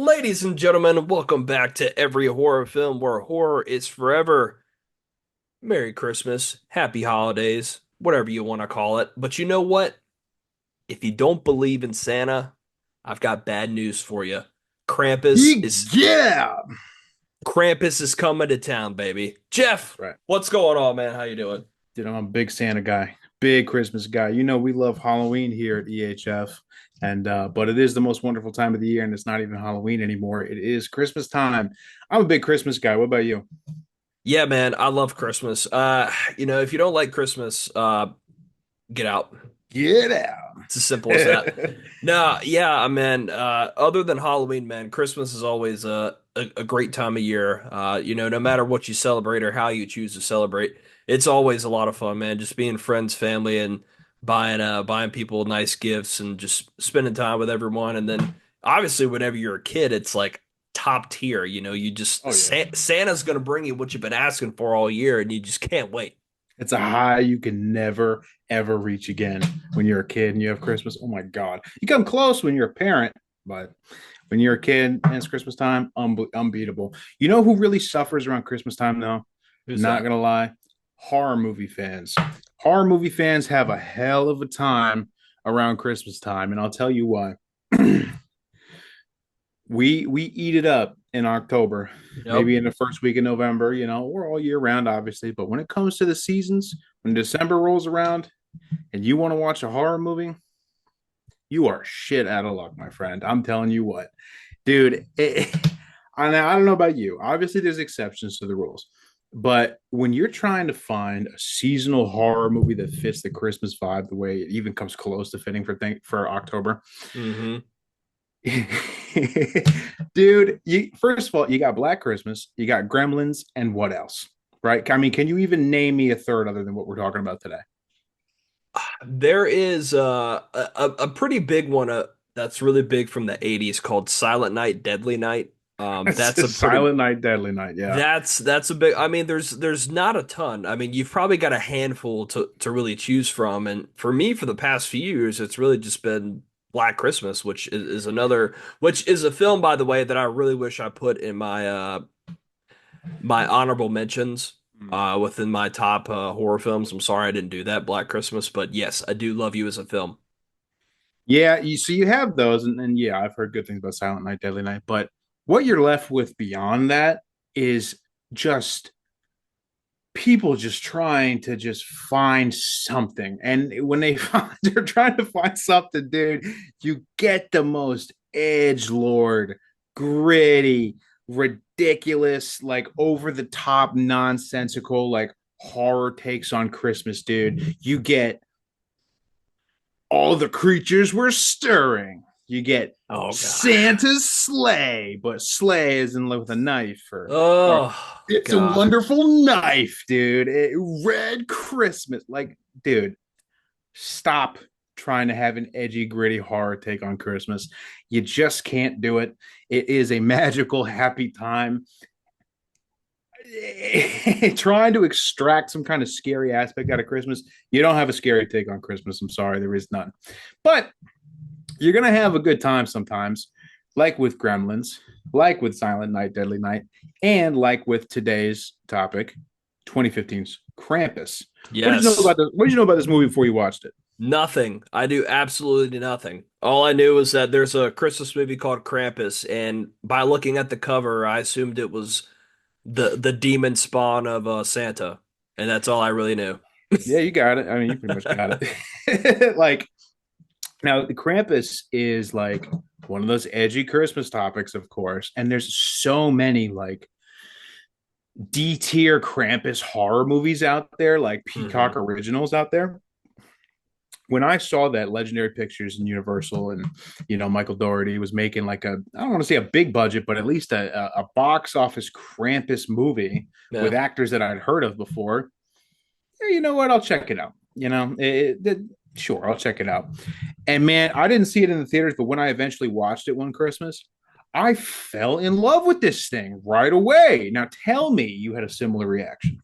Ladies and gentlemen, welcome back to Every Horror Film Where Horror is Forever. Merry Christmas, Happy Holidays, whatever you want to call it. But you know what? If you don't believe in Santa, I've got bad news for you. Krampus is Yeah. Krampus is coming to town, baby. Jeff, Right. what's going on, man? How you doing? Dude, I'm a big Santa guy, big Christmas guy. You know, we love Halloween here at EHF. But it is the most wonderful time of the year, and it's not even Halloween anymore. It is Christmas time. I'm a big Christmas guy. What about you? Yeah, man, I love Christmas. If you don't like Christmas, get out. Get out. It's as simple as that. No, yeah, man. Other than Halloween, man, Christmas is always a great time of year. No matter what you celebrate or how you choose to celebrate, it's always a lot of fun, man. Just being friends, family, and buying people nice gifts and just spending time with everyone. And then obviously, whenever you're a kid, it's like top tier. You just Oh yeah. Santa's gonna bring you what you've been asking for all year, and you just can't wait. It's a high you can never ever reach again when you're a kid and you have Christmas. Oh my God. You come close when you're a parent, but when you're a kid and it's Christmas time, unbeatable. You know who really suffers around Christmas time though? Who's Not that? gonna lie, horror movie fans. Horror movie fans have a hell of a time around Christmas time, and I'll tell you why. We eat it up in October, Yep. maybe in the first week of November. You know, we're all year round, obviously, but when it comes to the seasons, when December rolls around and you want to watch a horror movie, you are shit out of luck, my friend. I'm telling you what, dude. I don't know about you. Obviously, there's exceptions to the rules, but when you're trying to find a seasonal horror movie that fits the Christmas vibe, the way it even comes close to fitting for October, Mm-hmm. dude. First of all, you got Black Christmas, you got Gremlins, and what else? Right? I mean, can you even name me a third other than what we're talking about today? There is a pretty big one that's really big from the 80s called Silent Night, Deadly Night. It's That's a just pretty Silent Night, Deadly Night. Yeah. that's a big. I mean, there's not a ton. I mean, you've probably got a handful to really choose from. And for me, for the past few years, it's really just been Black Christmas, which is a film, by the way, that I really wish I put in my honorable mentions. Within my top horror films. I'm sorry I didn't do that, Black Christmas, but yes, I do love you as a film. Yeah, you have those, and yeah, I've heard good things about Silent Night, Deadly Night. But what you're left with beyond that is just people just trying to just find something. And when they're trying to find something, dude, you get the most edge lord, gritty, ridiculous, like over the top, nonsensical, like horror takes on Christmas, dude. You get all the creatures were stirring. You get Oh God. Santa's sleigh, but sleigh isn't with a knife or Oh it's a God. wonderful knife, dude. Red Christmas. Like, dude, stop trying to have an edgy, gritty horror take on Christmas. You just can't do it. It is a magical, happy time. Trying to extract some kind of scary aspect out of Christmas, you don't have a scary take on Christmas. I'm sorry, there is none. But you're gonna have a good time sometimes, like with Gremlins, like with Silent Night, Deadly Night, and like with today's topic, 2015's Krampus. Yes. What did you know about this movie before you watched it? Nothing. I do absolutely nothing. All I knew was that there's a Christmas movie called Krampus, and by looking at the cover, I assumed it was the demon spawn of Santa, and that's all I really knew. Yeah, you got it. I mean, you pretty much got it. Like now, the Krampus is like one of those edgy Christmas topics, of course, and there's so many like D tier Krampus horror movies out there, like Peacock Hmm. originals out there. When I saw that Legendary Pictures and Universal and Michael Dougherty was making like I don't want to say a big budget, but at least a box office Krampus movie with Yeah. actors that I'd heard of before, yeah, you know what? I'll check it out. Sure, I'll check it out. And man, I didn't see it in the theaters, but when I eventually watched it one Christmas, I fell in love with this thing right away. Now tell me you had a similar reaction.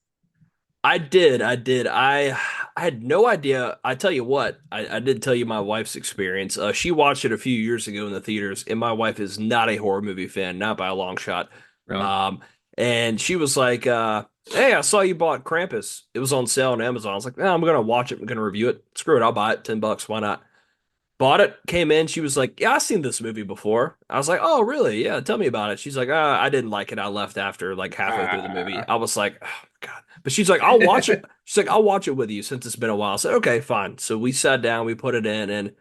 I did. I did. I had no idea. I tell you what, I did tell you my wife's experience. She watched it a few years ago in the theaters, and my wife is not a horror movie fan, not by a long shot. Really? Um, and she was like, "Hey, I saw you bought Krampus. It was on sale on Amazon." I was like, "I'm gonna watch it. I'm gonna review it. Screw it, I'll buy it. $10. Why not?" Bought it, came in. She was like, "Yeah, I've seen this movie before." I was like, "Oh, really? Yeah, tell me about it." She's like, I didn't like it. I left after like halfway through the movie." Ah. I was like, "Oh, God." But she's like, "I'll watch it." She's like, "I'll watch it with you since it's been a while." I said, "Okay, fine." So we sat down, we put it in, and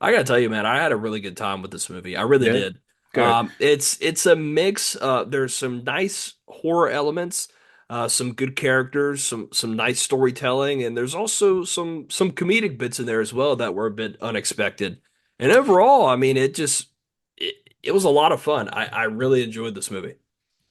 I gotta tell you, man, I had a really good time with this movie. I really Yeah, did. good. It's a mix. There's some nice horror elements, some good characters, some nice storytelling, and there's also some comedic bits in there as well that were a bit unexpected. And overall, I mean, it was a lot of fun. I really enjoyed this movie.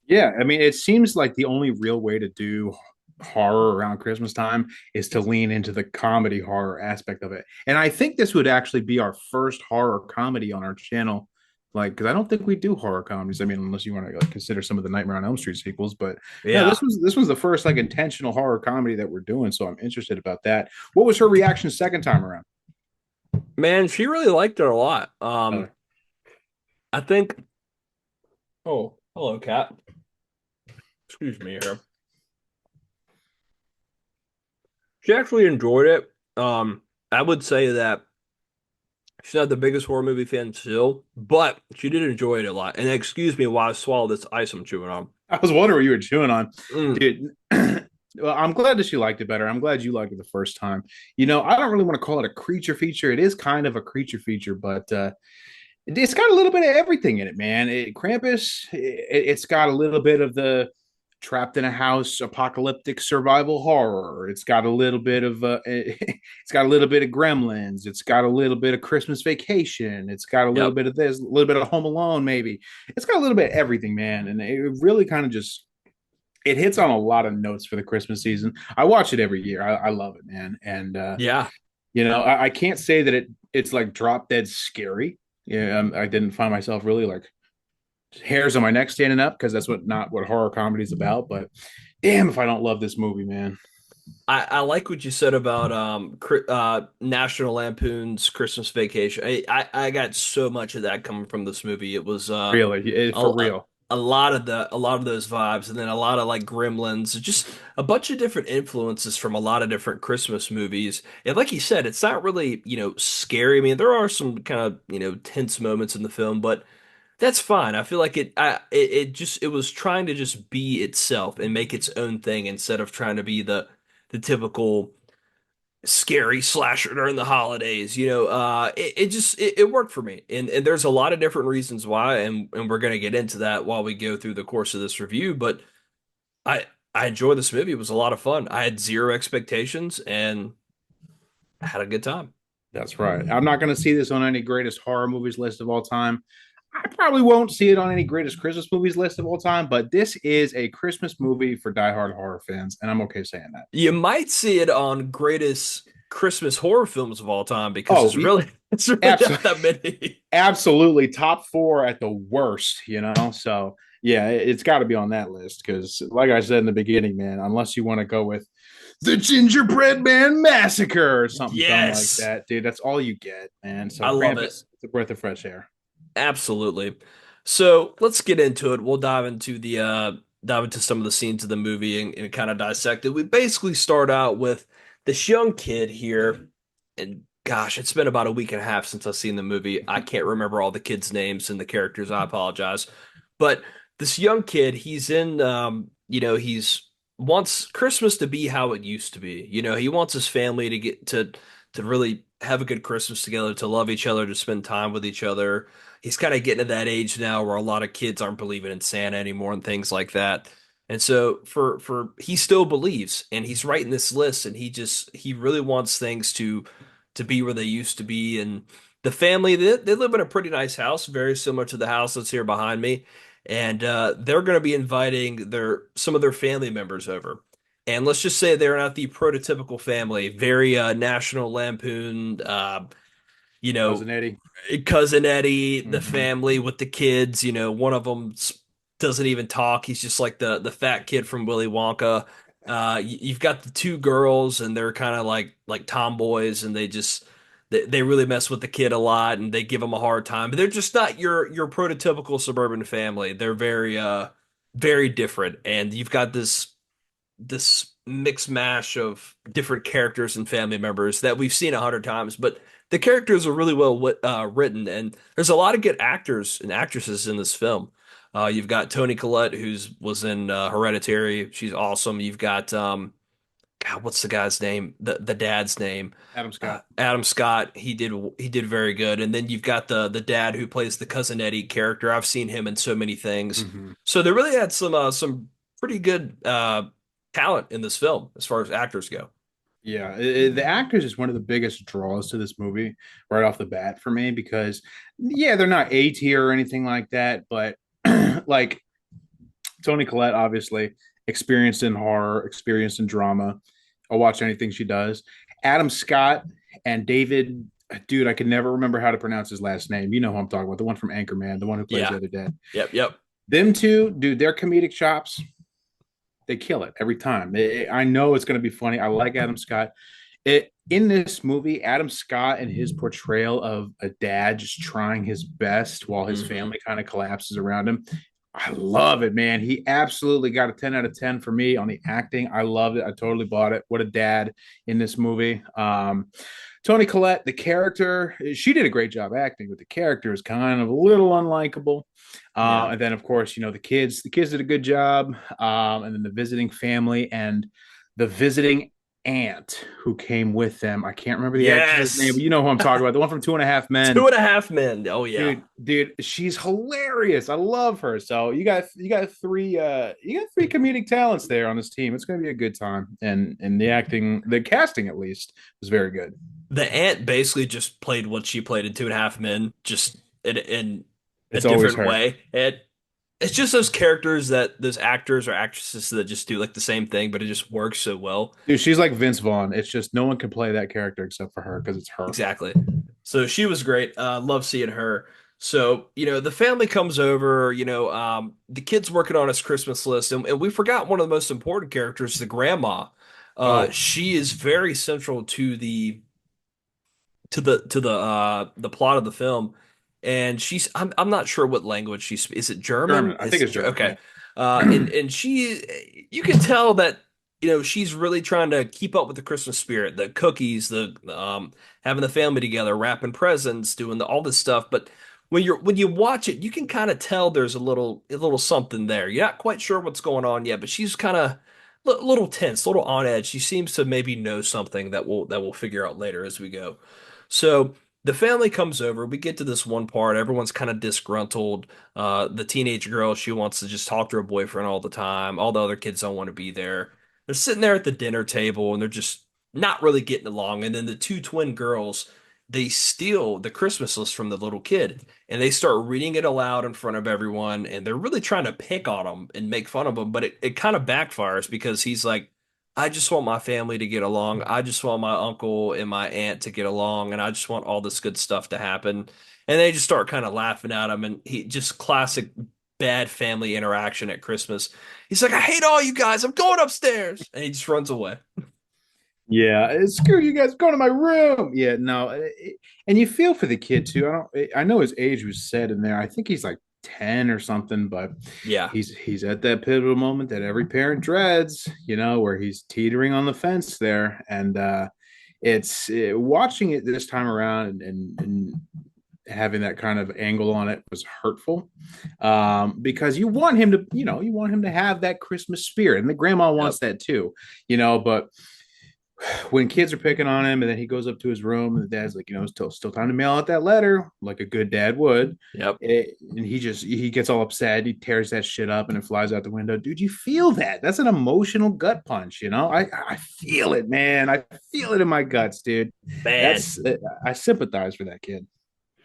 Yeah, I mean, it seems like the only real way to do horror around Christmas time is to lean into the comedy horror aspect of it. And I think this would actually be our first horror comedy on our channel. Like, because I don't think we do horror comedies. I mean, unless you want to like, consider some of the Nightmare on Elm Street sequels, but no, Yeah, this was the first like intentional horror comedy that we're doing. So I'm interested about that. What was her reaction second time around? man, she really liked it a lot. Uh, I think. Oh, hello, cat. Excuse me here. She actually enjoyed it. I would say that she's not the biggest horror movie fan still, but she did enjoy it a lot. And excuse me while I swallow this ice I'm chewing on. I was wondering what you were chewing on, Mm, dude. Well, I'm glad that she liked it better. I'm glad you liked it the first time. You know, I don't really want to call it a creature feature. It is kind of a creature feature, but it's got a little bit of everything in it, man. Krampus, it's got a little bit of the trapped in a house apocalyptic survival horror. It's got a little bit of it's got a little bit of Gremlins. It's got a little bit of Christmas Vacation. It's got a little yep. bit of this, a little bit of Home Alone, maybe. It's got a little bit of everything, man. And it really kind of just it hits on a lot of notes for the Christmas season. I watch it every year. I love it, man. And Yeah. you know, I can't say that it's like drop dead scary. Yeah, I didn't find myself really like hairs on my neck standing up because that's what not what horror comedy is about. But damn, if I don't love this movie, man. I like what you said about National Lampoon's Christmas Vacation. I got so much of that coming from this movie. It was Really, for a real. a lot of those vibes, and then a lot of like Gremlins, just a bunch of different influences from a lot of different Christmas movies. And like you said, it's not really, scary. I mean, there are some kind of, tense moments in the film, but that's fine. I feel like it was trying to just be itself and make its own thing instead of trying to be the typical scary slasher during the holidays. It worked for me. And there's a lot of different reasons why, and we're gonna get into that while we go through the course of this review. But I I enjoyed this movie. It was a lot of fun. I had zero expectations and had a good time. That's right. I'm not going to see this on any greatest horror movies list of all time. I probably won't see it on any greatest Christmas movies list of all time, but this is a Christmas movie for diehard horror fans, and I'm okay saying that. You might see it on greatest Christmas horror films of all time because Oh, it's really it's really not absolutely, that many. absolutely top four at the worst, you know? So, yeah, it's got to be on that list because, like I said in the beginning, man, unless you want to go with the Gingerbread Man Massacre or something dumb like Yes, that, dude, that's all you get, man. So, I love it. Krampus, it's a breath of fresh air. Absolutely. So let's get into it. We'll dive into some of the scenes of the movie and kind of dissect it. We basically start out with this young kid here, and gosh, it's been about a week and a half since I've seen the movie. I can't remember all the kids' names and the characters. I apologize. But this young kid, he's in he's wants Christmas to be how it used to be. He wants his family to get to really have a good Christmas together, to love each other, to spend time with each other. He's kind of getting to that age now where a lot of kids aren't believing in Santa anymore and things like that. And so for he still believes, and he's writing this list, and he really wants things to be where they used to be. And the family, they live in a pretty nice house, very similar to the house that's here behind me. And they're going to be inviting their some of their family members over. And let's just say they're not the prototypical family, very National Lampoon, you know, Cousin Eddie. cousin Eddie, the Mm-hmm. family with the kids. One of them doesn't even talk. He's just like the fat kid from Willy Wonka. You've got the two girls, and they're kind of like tomboys, and they really mess with the kid a lot, and they give him a hard time. But they're just not your prototypical suburban family. They're very different, and you've got this mix mash of different characters and family members that we've seen 100 times, but the characters are really written, and there's a lot of good actors and actresses in this film. You've got Toni Collette, who's was in Hereditary. She's awesome. You've got God, what's the guy's name? The dad's name? Adam Scott. Adam Scott. He did very good. And then you've got the dad who plays the cousin Eddie character. I've seen him in so many things. Hmm. So they really had some pretty good talent in this film as far as actors go. Yeah, the actors is one of the biggest draws to this movie right off the bat for me because, yeah, they're not A tier or anything like that, but like Toni Collette, obviously experienced in horror, experienced in drama. I'll watch anything she does. Adam Scott and David, dude, I can never remember how to pronounce his last name. You know who I'm talking about, the one from Anchorman, the one who plays Yeah. the other dad. Yep. Them two, dude, their comedic chops, they kill it every time. I know it's going to be funny. I like Adam Scott. In this movie, Adam Scott and his portrayal of a dad just trying his best while his hmm family kind of collapses around him. I love it, man. He absolutely got a 10 out of 10 for me on the acting. I loved it. I totally bought it. What a dad in this movie. Toni Collette, the character, she did a great job acting, but the character is kind of a little unlikable. Yeah. And then, of course, the kids did a good job. And then the visiting family and the visiting aunt who came with them. I can't remember the actress's name, Yes. but you know who I'm talking about. The one from Two and a Half Men. Two and a half men. Oh yeah. Dude, she's hilarious. I love her. So you got three comedic talents there on this team. It's going to be a good time, and the casting at least was very good. The aunt basically just played what she played in Two and a Half Men, just in a It's always different her. way. And it's just those characters that those actors or actresses that just do like the same thing, but it just works so well. Dude, she's like Vince Vaughn. It's just no one can play that character except for her because it's her. Exactly. So she was great. Love seeing her. So, the family comes over, the kid's working on his Christmas list, and we forgot one of the most important characters, the grandma. Oh, She is very central to the plot of the film, and I'm not sure what language is it German. German? I think it's German. Okay. Yeah. And you can tell that she's really trying to keep up with the Christmas spirit, the cookies, the having the family together, wrapping presents, doing all this stuff. But when you watch it, you can kind of tell there's a little something there. You're not quite sure what's going on yet, but she's kind of little tense, a little on edge. She seems to maybe know something that we'll figure out later as we go. So the family comes over. We get to this one part. Everyone's kind of disgruntled. The teenage girl, she wants to just talk to her boyfriend all the time. All the other kids don't want to be there. They're sitting there at the dinner table and they're just not really getting along. And then the two twin girls, they steal the Christmas list from the little kid and they start reading it aloud in front of everyone. And they're really trying to pick on him and make fun of him. But it kind of backfires because he's like, I just want my family to get along. I just want my uncle and my aunt to get along, and I just want all this good stuff to happen. And they just start kind of laughing at him, and he just classic bad family interaction at Christmas. He's like, I hate all you guys. I'm going upstairs. And he just runs away. Yeah, screw you guys. Go to my room. Yeah, no, and you feel for the kid too. I know his age was said in there. I think he's like 10 or something, but Yeah. he's at that pivotal moment that every parent dreads. Where he's teetering on the fence there, and it's watching it this time around and having that kind of angle on it was hurtful because you want him to have that Christmas spirit, and the grandma Yep. wants that too, but when kids are picking on him and then he goes up to his room and the dad's like, still time to mail out that letter like a good dad would. Yep. And he gets all upset. He tears that shit up and it flies out the window. Dude, you feel that? That's an emotional gut punch. I feel it, man. I feel it in my guts, dude. Man. That's I sympathize for that kid.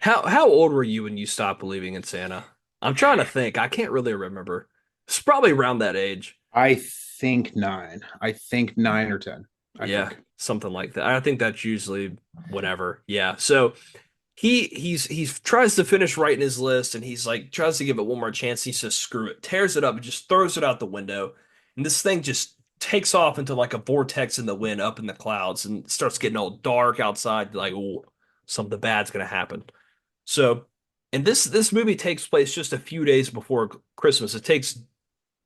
How old were you when you stopped believing in Santa? I'm trying to think. I can't really remember. It's probably around that age. I think nine. I think 9 or 10. I Yeah, think. something like that. I think that's usually whenever. Yeah. So he tries to finish writing his list and he's like tries to give it one more chance. He says screw it, tears it up and just throws it out the window. And this thing just takes off into like a vortex in the wind up in the clouds and starts getting all dark outside. Like, oh, something bad's gonna happen. So, and this movie takes place just a few days before Christmas. It takes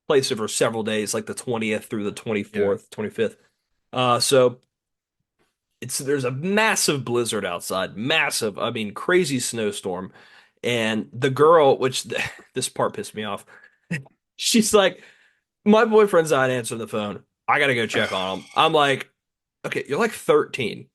place over several days, like the 20th through the Yeah. 24th, 25th. So it's there's a massive blizzard outside, massive, I mean, crazy snowstorm. And the girl, which this part pissed me off, she's like, my boyfriend's not answering the phone. I gotta go check on him. I'm like, okay, you're like 13.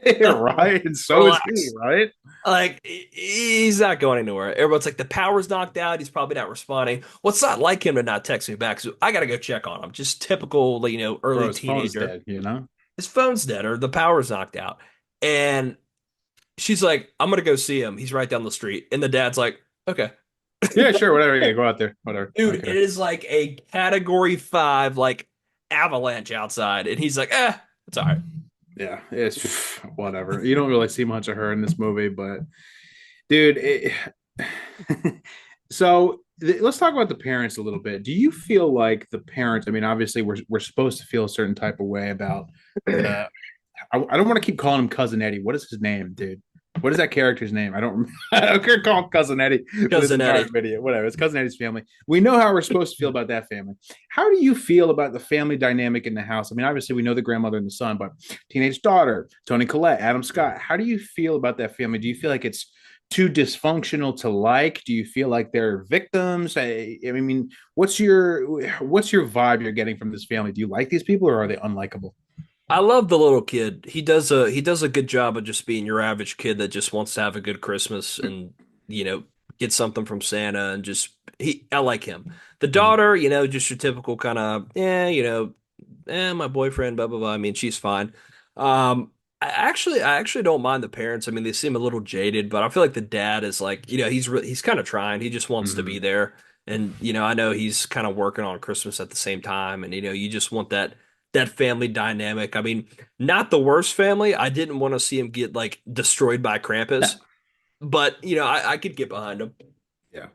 Right. And so is he, Relax. right? Like he's not going anywhere. Everyone's like the power's knocked out. He's probably not responding. Well, it's not like him to not text me back. So I gotta go check on him. Just typical, early Bro, his phone's teenager. dead, you know? His phone's dead or the power's knocked out. And she's like, I'm gonna go see him. He's right down the street. And the dad's like, okay. Yeah, sure, whatever. Yeah, go out there. Whatever. I Dude, don't it care. is like a category 5, like avalanche outside. And he's like, it's all right. Yeah, it's whatever. You don't really see much of her in this movie, but dude, so let's talk about the parents a little bit. Do you feel like the parents? I mean, obviously, we're supposed to feel a certain type of way about the. I don't want to keep calling him Cousin Eddie. What is his name, dude? What is that character's name? I don't. I don't care. Call him Cousin Eddie for this Cousin entire Eddie. video. Whatever. It's Cousin Eddie's family. We know how we're supposed to feel about that family. How do you feel about the family dynamic in the house? I mean, obviously, we know the grandmother and the son, but teenage daughter, Tony Collette, Adam Scott. How do you feel about that family? Do you feel like it's too dysfunctional to like? Do you feel like they're victims? I mean, what's your vibe you're getting from this family? Do you like these people or are they unlikable? I love the little kid. He does a good job of just being your average kid that just wants to have a good Christmas and you know get something from Santa and just he I like him. The Mhm. daughter, just your typical kind of my boyfriend, blah blah blah. I mean, she's fine. I actually don't mind the parents. I mean, they seem a little jaded, but I feel like the dad is like he's kind of trying. He just wants to be Mhm. there, and I know he's kind of working on Christmas at the same time, and you just want that family dynamic. I mean, not the worst family. I didn't want to see him get like destroyed by Yeah. Krampus, but I could get behind him. Yeah.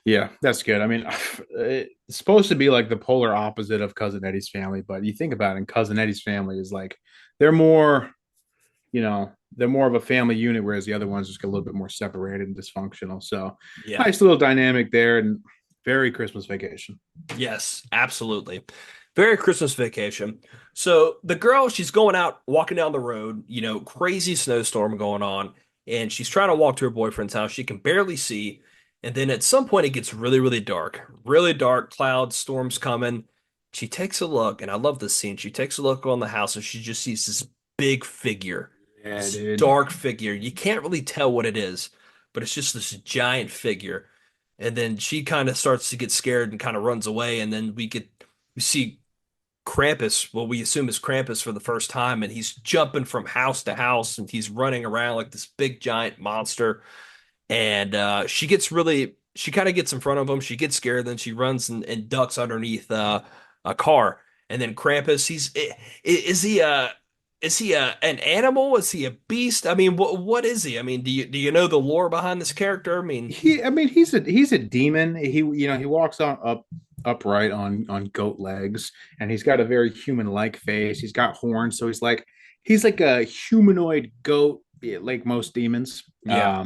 Yeah, that's good. I mean, it's supposed to be like the polar opposite of Cousin Eddie's family, but you think about it, and Cousin Eddie's family is like they're more, they're more of a family unit, whereas the other ones just get a little bit more separated and dysfunctional. So Yeah. nice little dynamic there, and very Christmas Vacation. Yes, absolutely. Very Christmas vacation. So the girl, she's going out, walking down the road, crazy snowstorm going on, and she's trying to walk to her boyfriend's house. She can barely see. And then at some point, it gets really dark, clouds, storms coming. She takes a look, and I love this scene. She takes a look on the house, and she just sees this big figure, Yeah, this dude. dark figure. You can't really tell what it is, but it's just this giant figure. And then she kind of starts to get scared and kind of runs away. And then we see Krampus, what we assume is Krampus for the first time, and he's jumping from house to house and he's running around like this big giant monster. And she kind of gets in front of him. She gets scared, then she runs and ducks underneath a car. And then Krampus, is he an animal? Is he a beast? I mean, what is he? I mean, do you know the lore behind this character? I mean, I mean, he's a demon. He walks on upright on goat legs, and he's got a very human-like face. He's got horns, so he's like a humanoid goat, like most demons. yeah.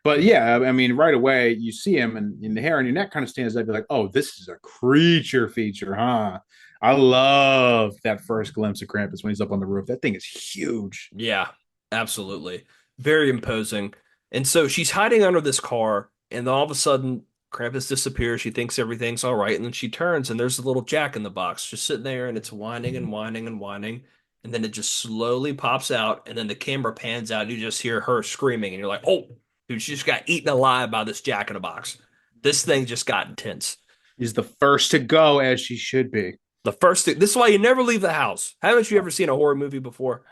But yeah, I mean, right away you see him, and the hair on your neck kind of stands up. You're like, oh, this is a creature feature, huh? I love that first glimpse of Krampus when he's up on the roof. That thing is huge. Yeah, absolutely. Very imposing. And so she's hiding under this car, and then all of a sudden, Krampus disappears. She thinks everything's all right, and then she turns, and there's a little jack in the box just sitting there, and it's whining and whining and whining. And then it just slowly pops out, and then the camera pans out, and you just hear her screaming, and you're like, oh, dude, she just got eaten alive by this jack in a box. This thing just got intense. He's the first to go, as she should be. This is why you never leave the house. Haven't you ever seen a horror movie before?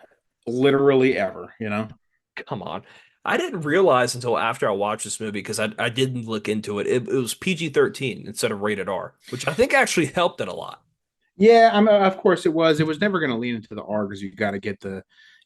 Literally ever. Come on. I didn't realize until after I watched this movie because I didn't look into it. It was PG-13 instead of rated R, which I think actually helped it a lot. Yeah, of course it was. It was never going to lean into the R because you got to get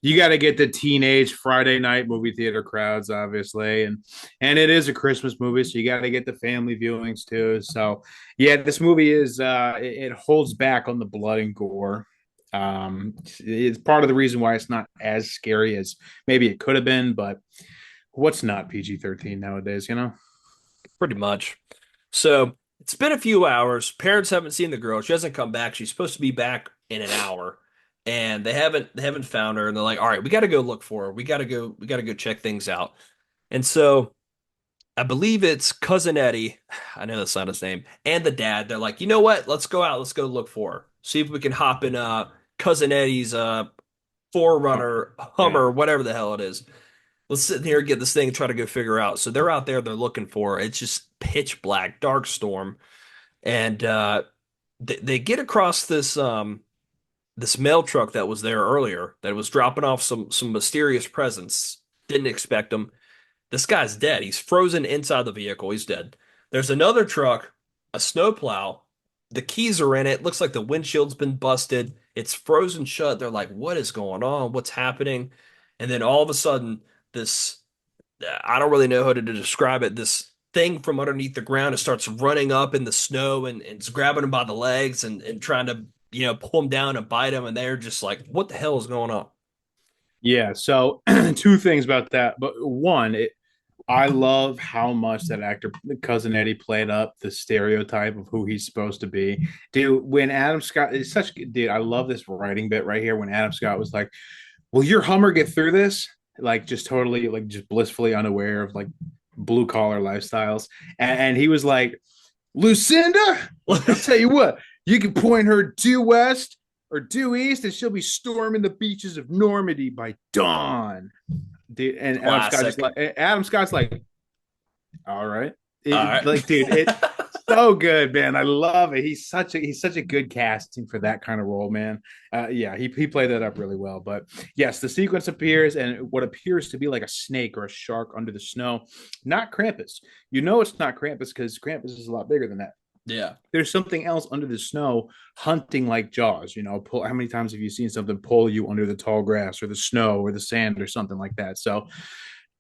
you got to get the teenage Friday night movie theater crowds, obviously, and it is a Christmas movie, so you got to get the family viewings too. So, yeah, this movie is it holds back on the blood and gore. It's part of the reason why it's not as scary as maybe it could have been, but what's not PG-13 nowadays, you know? Pretty much. So it's been a few hours. Parents haven't seen the girl. She hasn't come back. She's supposed to be back in an hour, and they haven't found her. And they're like, "All right, we got to go look for her. We got to go check things out." And so I believe it's cousin Eddie. I know that's not his name, and the dad. They're like, "You know what? Let's go out. Let's go look for her. See if we can hop in cousin Eddie's Oh, Forerunner yeah. Hummer, whatever the hell it is. Let's sit in here and get this thing and try to go figure out." So they're out there. They're looking for her. It's just pitch black, dark storm, and they get across this mail truck that was there earlier that was dropping off some mysterious presents. Didn't expect them. This guy's dead. He's frozen inside the vehicle. He's dead. There's another truck, a snowplow. The keys are in it. Looks like the windshield's been busted. It's frozen shut. They're like, what is going on? What's happening? And then all of a sudden, this I don't really know how to describe it. This thing from underneath the ground, it starts running up in the snow and it's grabbing him by the legs and trying to, pull him down and bite him. And they're just like, what the hell is going on? Yeah. So, two things about that. But one, I love how much that actor cousin Eddie played up the stereotype of who he's supposed to be. Dude, when Adam Scott is such dude, I love this writing bit right here when Adam Scott was like, "Will your Hummer get through this?" Like just totally like just blissfully unaware of like blue collar lifestyles. And he was like, Lucinda, I'll tell you what, you can point her due west or due east, and she'll be storming the beaches of Normandy by dawn. Dude, and Classic. Adam Scott's like, all right, All right. like, dude, it so good, man. I love it. He's such a good casting for that kind of role, man. Yeah, he played that up really well. But yes, the sequence appears, and what appears to be like a snake or a shark under the snow, not Krampus. You know it's not Krampus because Krampus is a lot bigger than that. Yeah. There's something else under the snow hunting like Jaws. How many times have you seen something pull you under the tall grass or the snow or the sand or something like that? So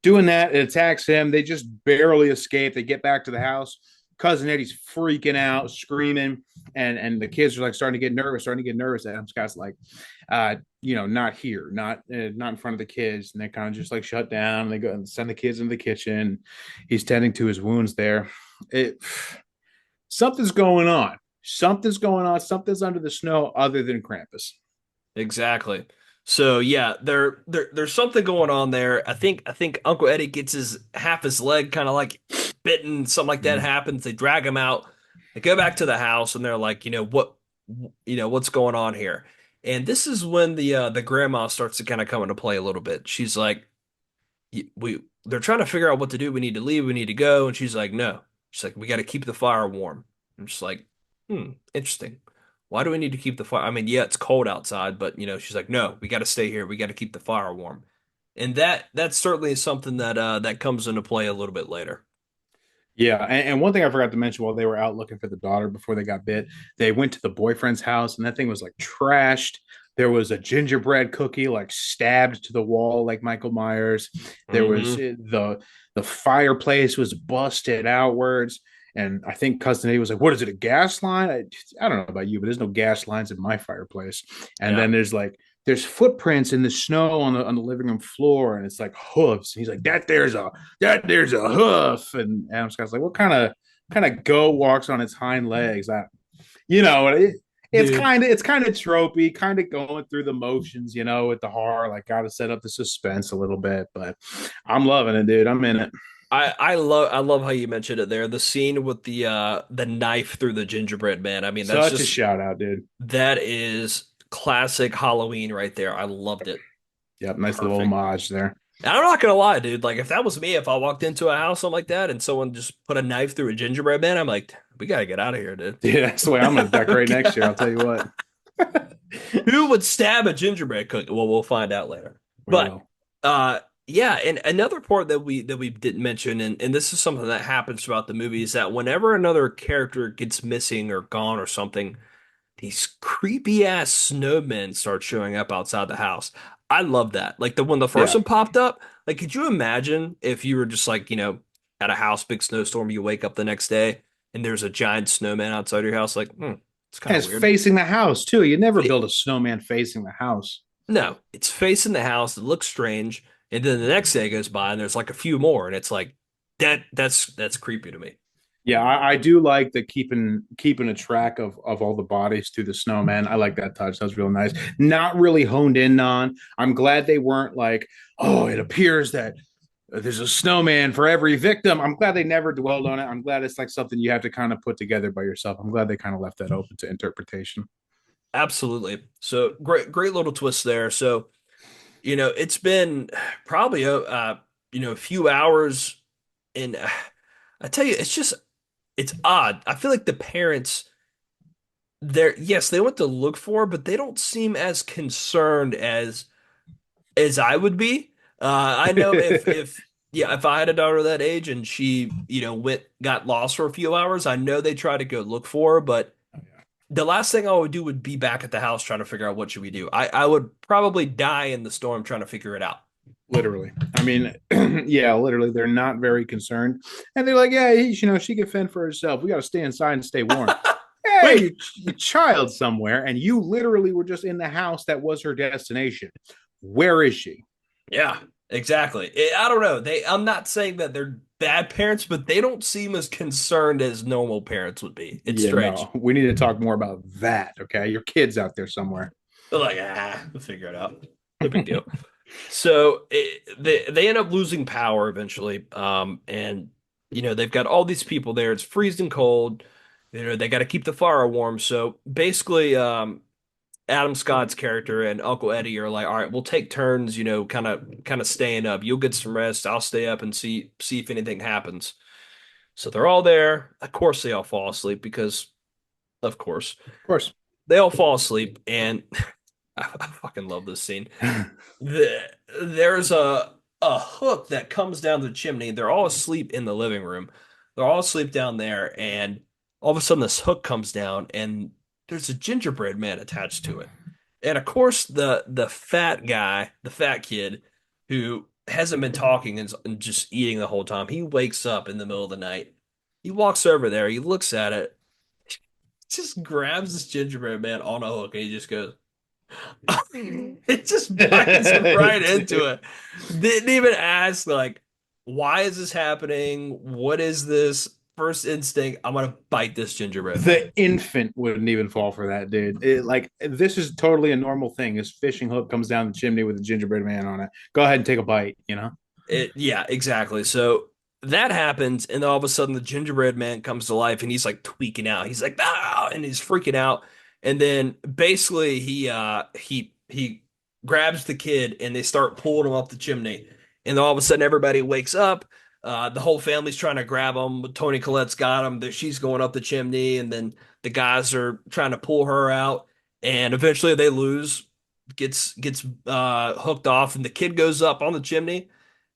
doing that, it attacks him. They just barely escape. They get back to the house. Cousin Eddie's freaking out, screaming, and the kids are like starting to get nervous. Adam Scott's like, not here, not in front of the kids, and they kind of just like shut down. And they go and send the kids into the kitchen. He's tending to his wounds there. It something's going on. Something's going on. Something's under the snow other than Krampus. Exactly. So yeah, there's something going on there. I think Uncle Eddie gets his half his leg kind of like bitten, something like that Mm. happens. They drag him out. They go back to the house and they're like, what's going on here? And this is when the grandma starts to kind of come into play a little bit. She's like, we they're trying to figure out what to do. We need to leave. We need to go. And she's like, no. She's like, we got to keep the fire warm. I'm just like, interesting. Why do we need to keep the fire? I mean, yeah, it's cold outside, but she's like, no, we got to stay here. We got to keep the fire warm. And that certainly is something that comes into play a little bit later. Yeah, and one thing I forgot to mention while they were out looking for the daughter before they got bit, they went to the boyfriend's house and that thing was like trashed. There was a gingerbread cookie like stabbed to the wall like Michael Myers. There was Hmm. the fireplace was busted outwards, and I think cousin A was like, "What is it? A gas line?" I don't know about you, but there's no gas lines in my fireplace. And Yeah. then there's footprints in the snow on the living room floor, and it's like hoofs. He's like, that there's a hoof. And Adam Scott's like, what kind of goat walks on its hind legs? It's Dude, kind of tropey, kind of going through the motions, with the horror. Like, got to set up the suspense a little bit, but I'm loving it, dude. I'm in it. I love how you mentioned it there. The scene with the knife through the gingerbread man. I mean, that's Such a just shout out, dude. that is classic Halloween right there. I loved it. Yep, nice little Perfect. homage there. And I'm not gonna lie, dude. Like if that was me, if I walked into a house something like that and someone just put a knife through a gingerbread man, I'm like, we gotta get out of here, dude. Dude, that's the way I'm gonna decorate next year. I'll tell you what. Who would stab a gingerbread cookie? Well, we'll find out later. We But will. yeah, and another part that we didn't mention, and this is something that happens throughout the movie, is that whenever another character gets missing or gone or something, these creepy ass snowmen start showing up outside the house. I love that. Like the when the first Yeah. one popped up, like could you imagine if you were just like, at a house, big snowstorm, you wake up the next day and there's a giant snowman outside your house, like, it's kind And of it's weird. facing the house too. You never Fa- build a snowman facing the house. No, it's facing the house, it looks strange, and then the next day goes by and there's like a few more, and it's like that's creepy to me. Yeah, I do like the keeping a track of all the bodies to the snowman. I like that touch. That's real nice. Not really honed in on. I'm glad they weren't like, oh, it appears that there's a snowman for every victim. I'm glad they never dwelled on it. I'm glad it's like something you have to kind of put together by yourself. I'm glad they kind of left that open to interpretation. Absolutely. So great little twist there. So, it's been probably a few hours, and I tell you, it's odd. I feel like the parents, yes, they went to look for, but they don't seem as concerned as I would be. I know if I had a daughter that age and she, got lost for a few hours, I know they try to go look for her, but the last thing I would do would be back at the house trying to figure out what should we do. I would probably die in the storm trying to figure it out. Literally. I mean, yeah, literally, they're not very concerned, and they're like, yeah, she can fend for herself. We got to stay inside and stay warm. Hey, Wait, you child somewhere, and you literally were just in the house that was her destination. Where is she? yeah, exactly. I don't know. I'm not saying that they're bad parents, but they don't seem as concerned as normal parents would be. It's Yeah, strange. no, we need to talk more about that. Okay, your kid's out there somewhere. They're like, we'll figure it out. No big deal. So they end up losing power eventually. And they've got all these people there. It's freezing cold. They got to keep the fire warm. So basically, Adam Scott's character and Uncle Eddie are like, all right, we'll take turns, kind of staying up. You'll get some rest. I'll stay up and see if anything happens. So they're all there. Of course, they all fall asleep because, of course, Of course. they all fall asleep. And I fucking love this scene. the, there's a hook that comes down the chimney. They're all asleep in the living room. They're all asleep down there, and all of a sudden this hook comes down, and there's a gingerbread man attached to it. And of course, the fat guy, the fat kid, who hasn't been talking and just eating the whole time, he wakes up in the middle of the night. He walks over there, he looks at it, just grabs this gingerbread man on a hook, and he just goes, it just bites him right into it. Didn't even ask, like, why is this happening? What is this? First instinct, I'm gonna bite this gingerbread man. The infant wouldn't even fall for that, dude. Like this is totally a normal thing. This fishing hook comes down the chimney with a gingerbread man on it. Go ahead and take a bite. Yeah, exactly. So that happens, and then all of a sudden the gingerbread man comes to life and he's like tweaking out. He's like, ah, and he's freaking out. And then basically he grabs the kid and they start pulling him up the chimney. And then all of a sudden everybody wakes up. The whole family's trying to grab him. Tony Collette's got him. She's going up the chimney, and then the guys are trying to pull her out. And eventually they lose, gets hooked off, and the kid goes up on the chimney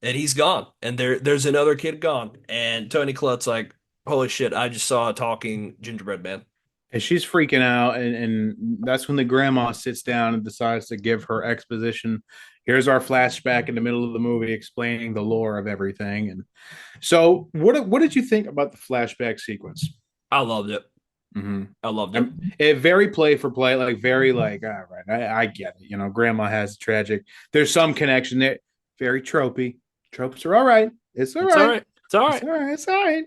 and he's gone. And there's another kid gone. And Tony Collette's like, holy shit, I just saw a talking gingerbread man. And she's freaking out, and that's when the grandma sits down and decides to give her exposition. Here's our flashback in the middle of the movie explaining the lore of everything. And so, what did you think about the flashback sequence? I loved it. Mm-hmm. I loved it. It very play for play, like very like, all right, I get it. Grandma has tragic. There's some connection there. Very tropey. Tropes are all right. It's all It's all right. right. It's all It's right. all right. It's all right.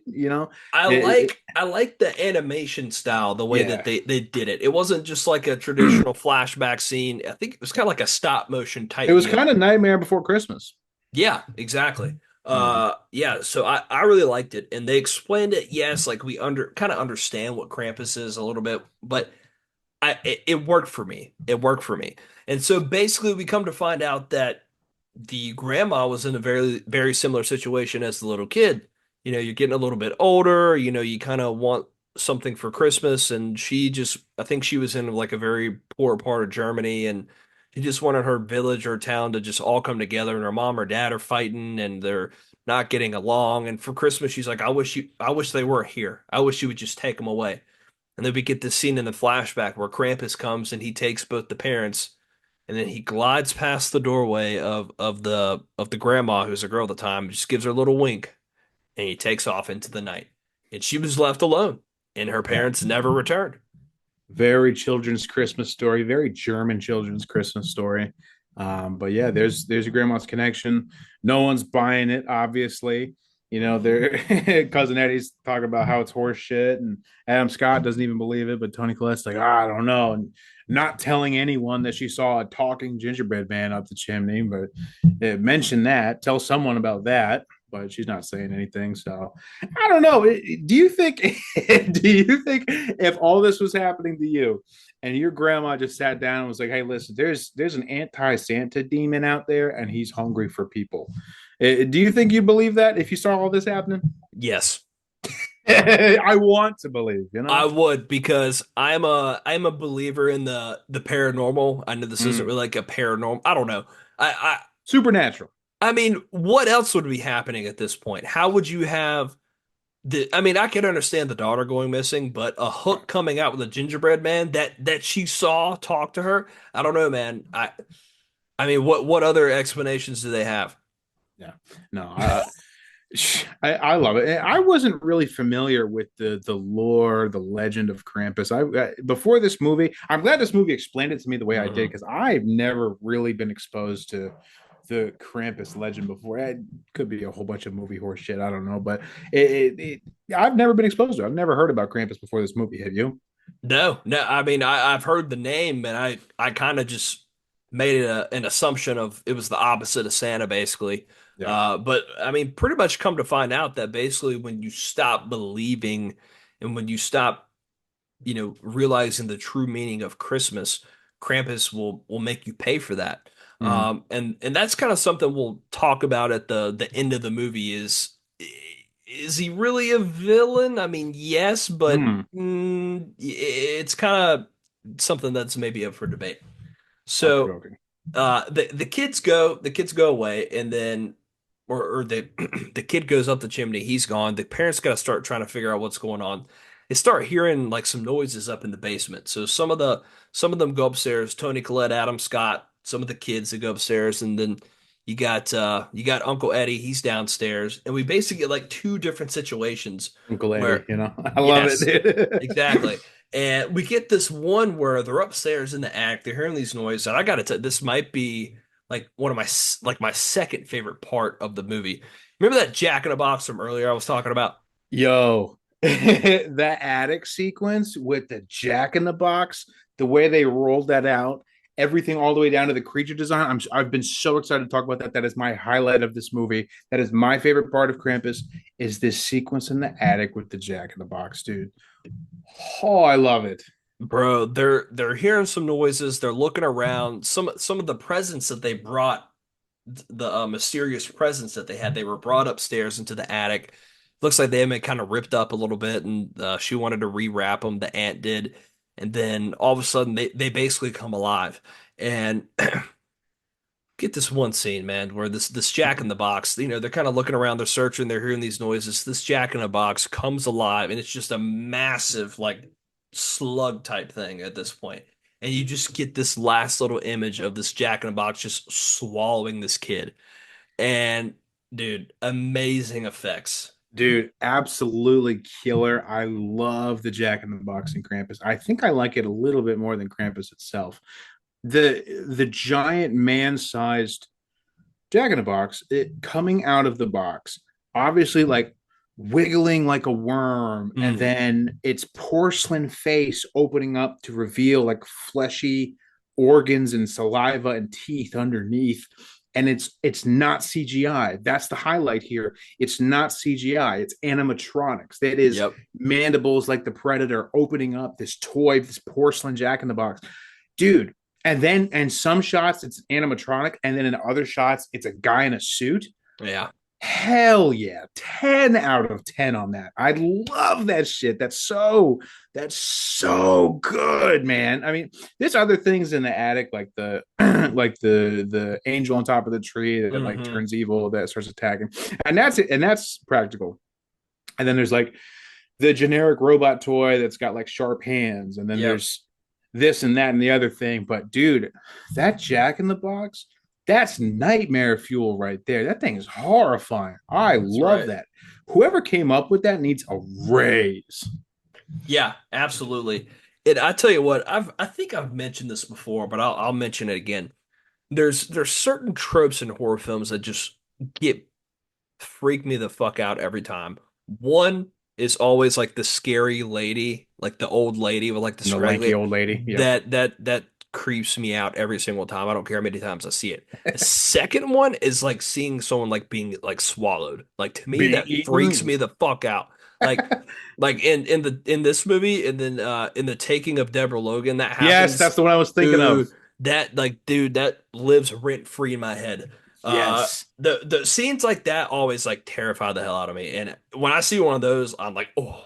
I It- like I like the animation style, the way that yeah. they did it. It wasn't just like a traditional flashback scene. I think it was kind of like a stop motion It type was deal. kind of Nightmare Before Christmas. Yeah, exactly. Yeah. Yeah, so I really liked it. And they explained it, yes, like we kind of understand what Krampus is a little bit, but it worked for me. It worked for me. And so basically we come to find out that the grandma was in a very, very similar situation as the little kid. You're getting a little bit older, you kind of want something for Christmas. And I think she was in like a very poor part of Germany and she just wanted her village or town to just all come together. And her mom or dad are fighting and they're not getting along. And for Christmas, she's like, I wish they weren't here. I wish you would just take them away. And then we get this scene in the flashback where Krampus comes and he takes both the parents and then he glides past the doorway of the grandma, who's a girl at the time, just gives her a little wink, and he takes off into the night. And she was left alone, and her Yeah. parents never returned. Very children's Christmas story, very German children's Christmas story. But yeah, there's your grandma's connection. No one's buying it, obviously. You know, their cousin Eddie's talking about how it's horse shit, and Adam Scott doesn't even believe it, but Tony Collette's like, I don't know, and not telling anyone that she saw a talking gingerbread man up the chimney, but it mentioned that. Tell someone about that, but she's not saying anything. So I don't know. Do you think? Do you think if all this was happening to you, and your grandma just sat down and was like, "Hey, listen, there's an anti-Santa demon out there, and he's hungry for people." Do you think you believe that if you saw all this happening? Yes, I want to believe, you I know. would, because I'm a believer in the paranormal. I know this isn't Mm. really like a paranormal. I don't know. Supernatural. I mean, what else would be happening at this point? How would you have I mean, I can understand the daughter going missing, but a hook coming out with a gingerbread man that she saw talk to her. I don't know, man. I mean, what other explanations do they have? Yeah. No, I love it. I wasn't really familiar with the lore, the legend of Krampus. Before this movie, I'm glad this movie explained it to me the way I did Mhm. because I've never really been exposed to the Krampus legend before. It could be a whole bunch of movie horse shit. I don't know, but I've never been exposed to it. I've never heard about Krampus before this movie. Have you? No, no. I mean, I've heard the name, and I kind of just made an assumption of it was the opposite of Santa, basically. Yeah. But I mean, pretty much come to find out that basically when you stop believing and when you stop, realizing the true meaning of Christmas, Krampus will make you pay for that. Mm. And that's kind of something we'll talk about at the end of the movie is he really a villain? I mean, yes, but Mm. it's kind of something that's maybe up for debate. Thought So provoking. the kids go away, and then or the the kid goes up the chimney. He's gone. The parents got to start trying to figure out what's going on. They start hearing like some noises up in the basement. So some of them go upstairs. Tony Collette, Adam Scott, some of the kids that go upstairs, and then you got Uncle Eddie. He's downstairs, and we basically get like two different situations Uncle Eddie, where you know, I love it, yes, dude. exactly. And we get this one where they're upstairs in the act, they're hearing these noises, and I gotta tell, this might be like one of my second favorite part of the movie. Remember that Jack in the Box from earlier I was talking about? Yo, that attic sequence with the Jack in the Box, the way they rolled that out, everything all the way down to the creature design. I've been so excited to talk about that. That is my highlight of this movie. That is my favorite part of Krampus is this sequence in the attic with the Jack in the Box, dude. Oh, I love it. Bro, they're hearing some noises, they're looking around. Some of the presents that they brought, the mysterious presents that they had, they were brought upstairs into the attic. Looks like they had been kind of ripped up a little bit, and she wanted to rewrap them. The aunt did, and then all of a sudden they basically come alive. And get this one scene, man, where this Jack in the Box, they're kind of looking around, they're searching, they're hearing these noises. This Jack in the Box comes alive, and it's just a massive, like, slug type thing at this point. And you just get this last little image of this Jack in the Box just swallowing this kid. And dude, amazing effects. Dude, absolutely killer. I love the Jack in the Box and Krampus. I think I like it a little bit more than Krampus itself. The giant man-sized Jack in the Box, it coming out of the box, obviously like wiggling like a worm, and Hmm. then its porcelain face opening up to reveal like fleshy organs and saliva and teeth underneath. And it's not CGI. That's the highlight here. It's not CGI. It's animatronics. That is Yep. mandibles like the Predator opening up this toy, this porcelain Jack in the Box, dude. And then in some shots it's animatronic, and then in other shots it's a guy in a suit. Yeah. Hell yeah, 10 out of 10 on that. I love that shit. That's so good, man. I mean, there's other things in the attic like the like the angel on top of the tree that like Hmm. turns evil that starts attacking. And that's it, and that's practical. And then there's like the generic robot toy that's got like sharp hands, and then Yep. there's this and that and the other thing. But dude, that Jack in the Box, that's nightmare fuel right there. That thing is horrifying. I That's love right. that. Whoever came up with that needs a raise. Yeah, absolutely. And I tell you what, I think I've mentioned this before, but I'll mention it again. There's certain tropes in horror films that just get freak me the fuck out every time. One is always like the scary lady, like the old lady with like the And the lanky scraggly. old lady. Yep. That creeps me out every single time. I don't care how many times I see it. The second one is like seeing someone like being like swallowed. Like to me, Being that freaks eaten. me the fuck out. Like like in this movie and then in the taking of Deborah Logan that Yes, that's happens. the one I was thinking of. Dude, dude, that lives rent free in my head. Yes. The scenes like that always like terrify the hell out of me. And when I see one of those, I'm like, oh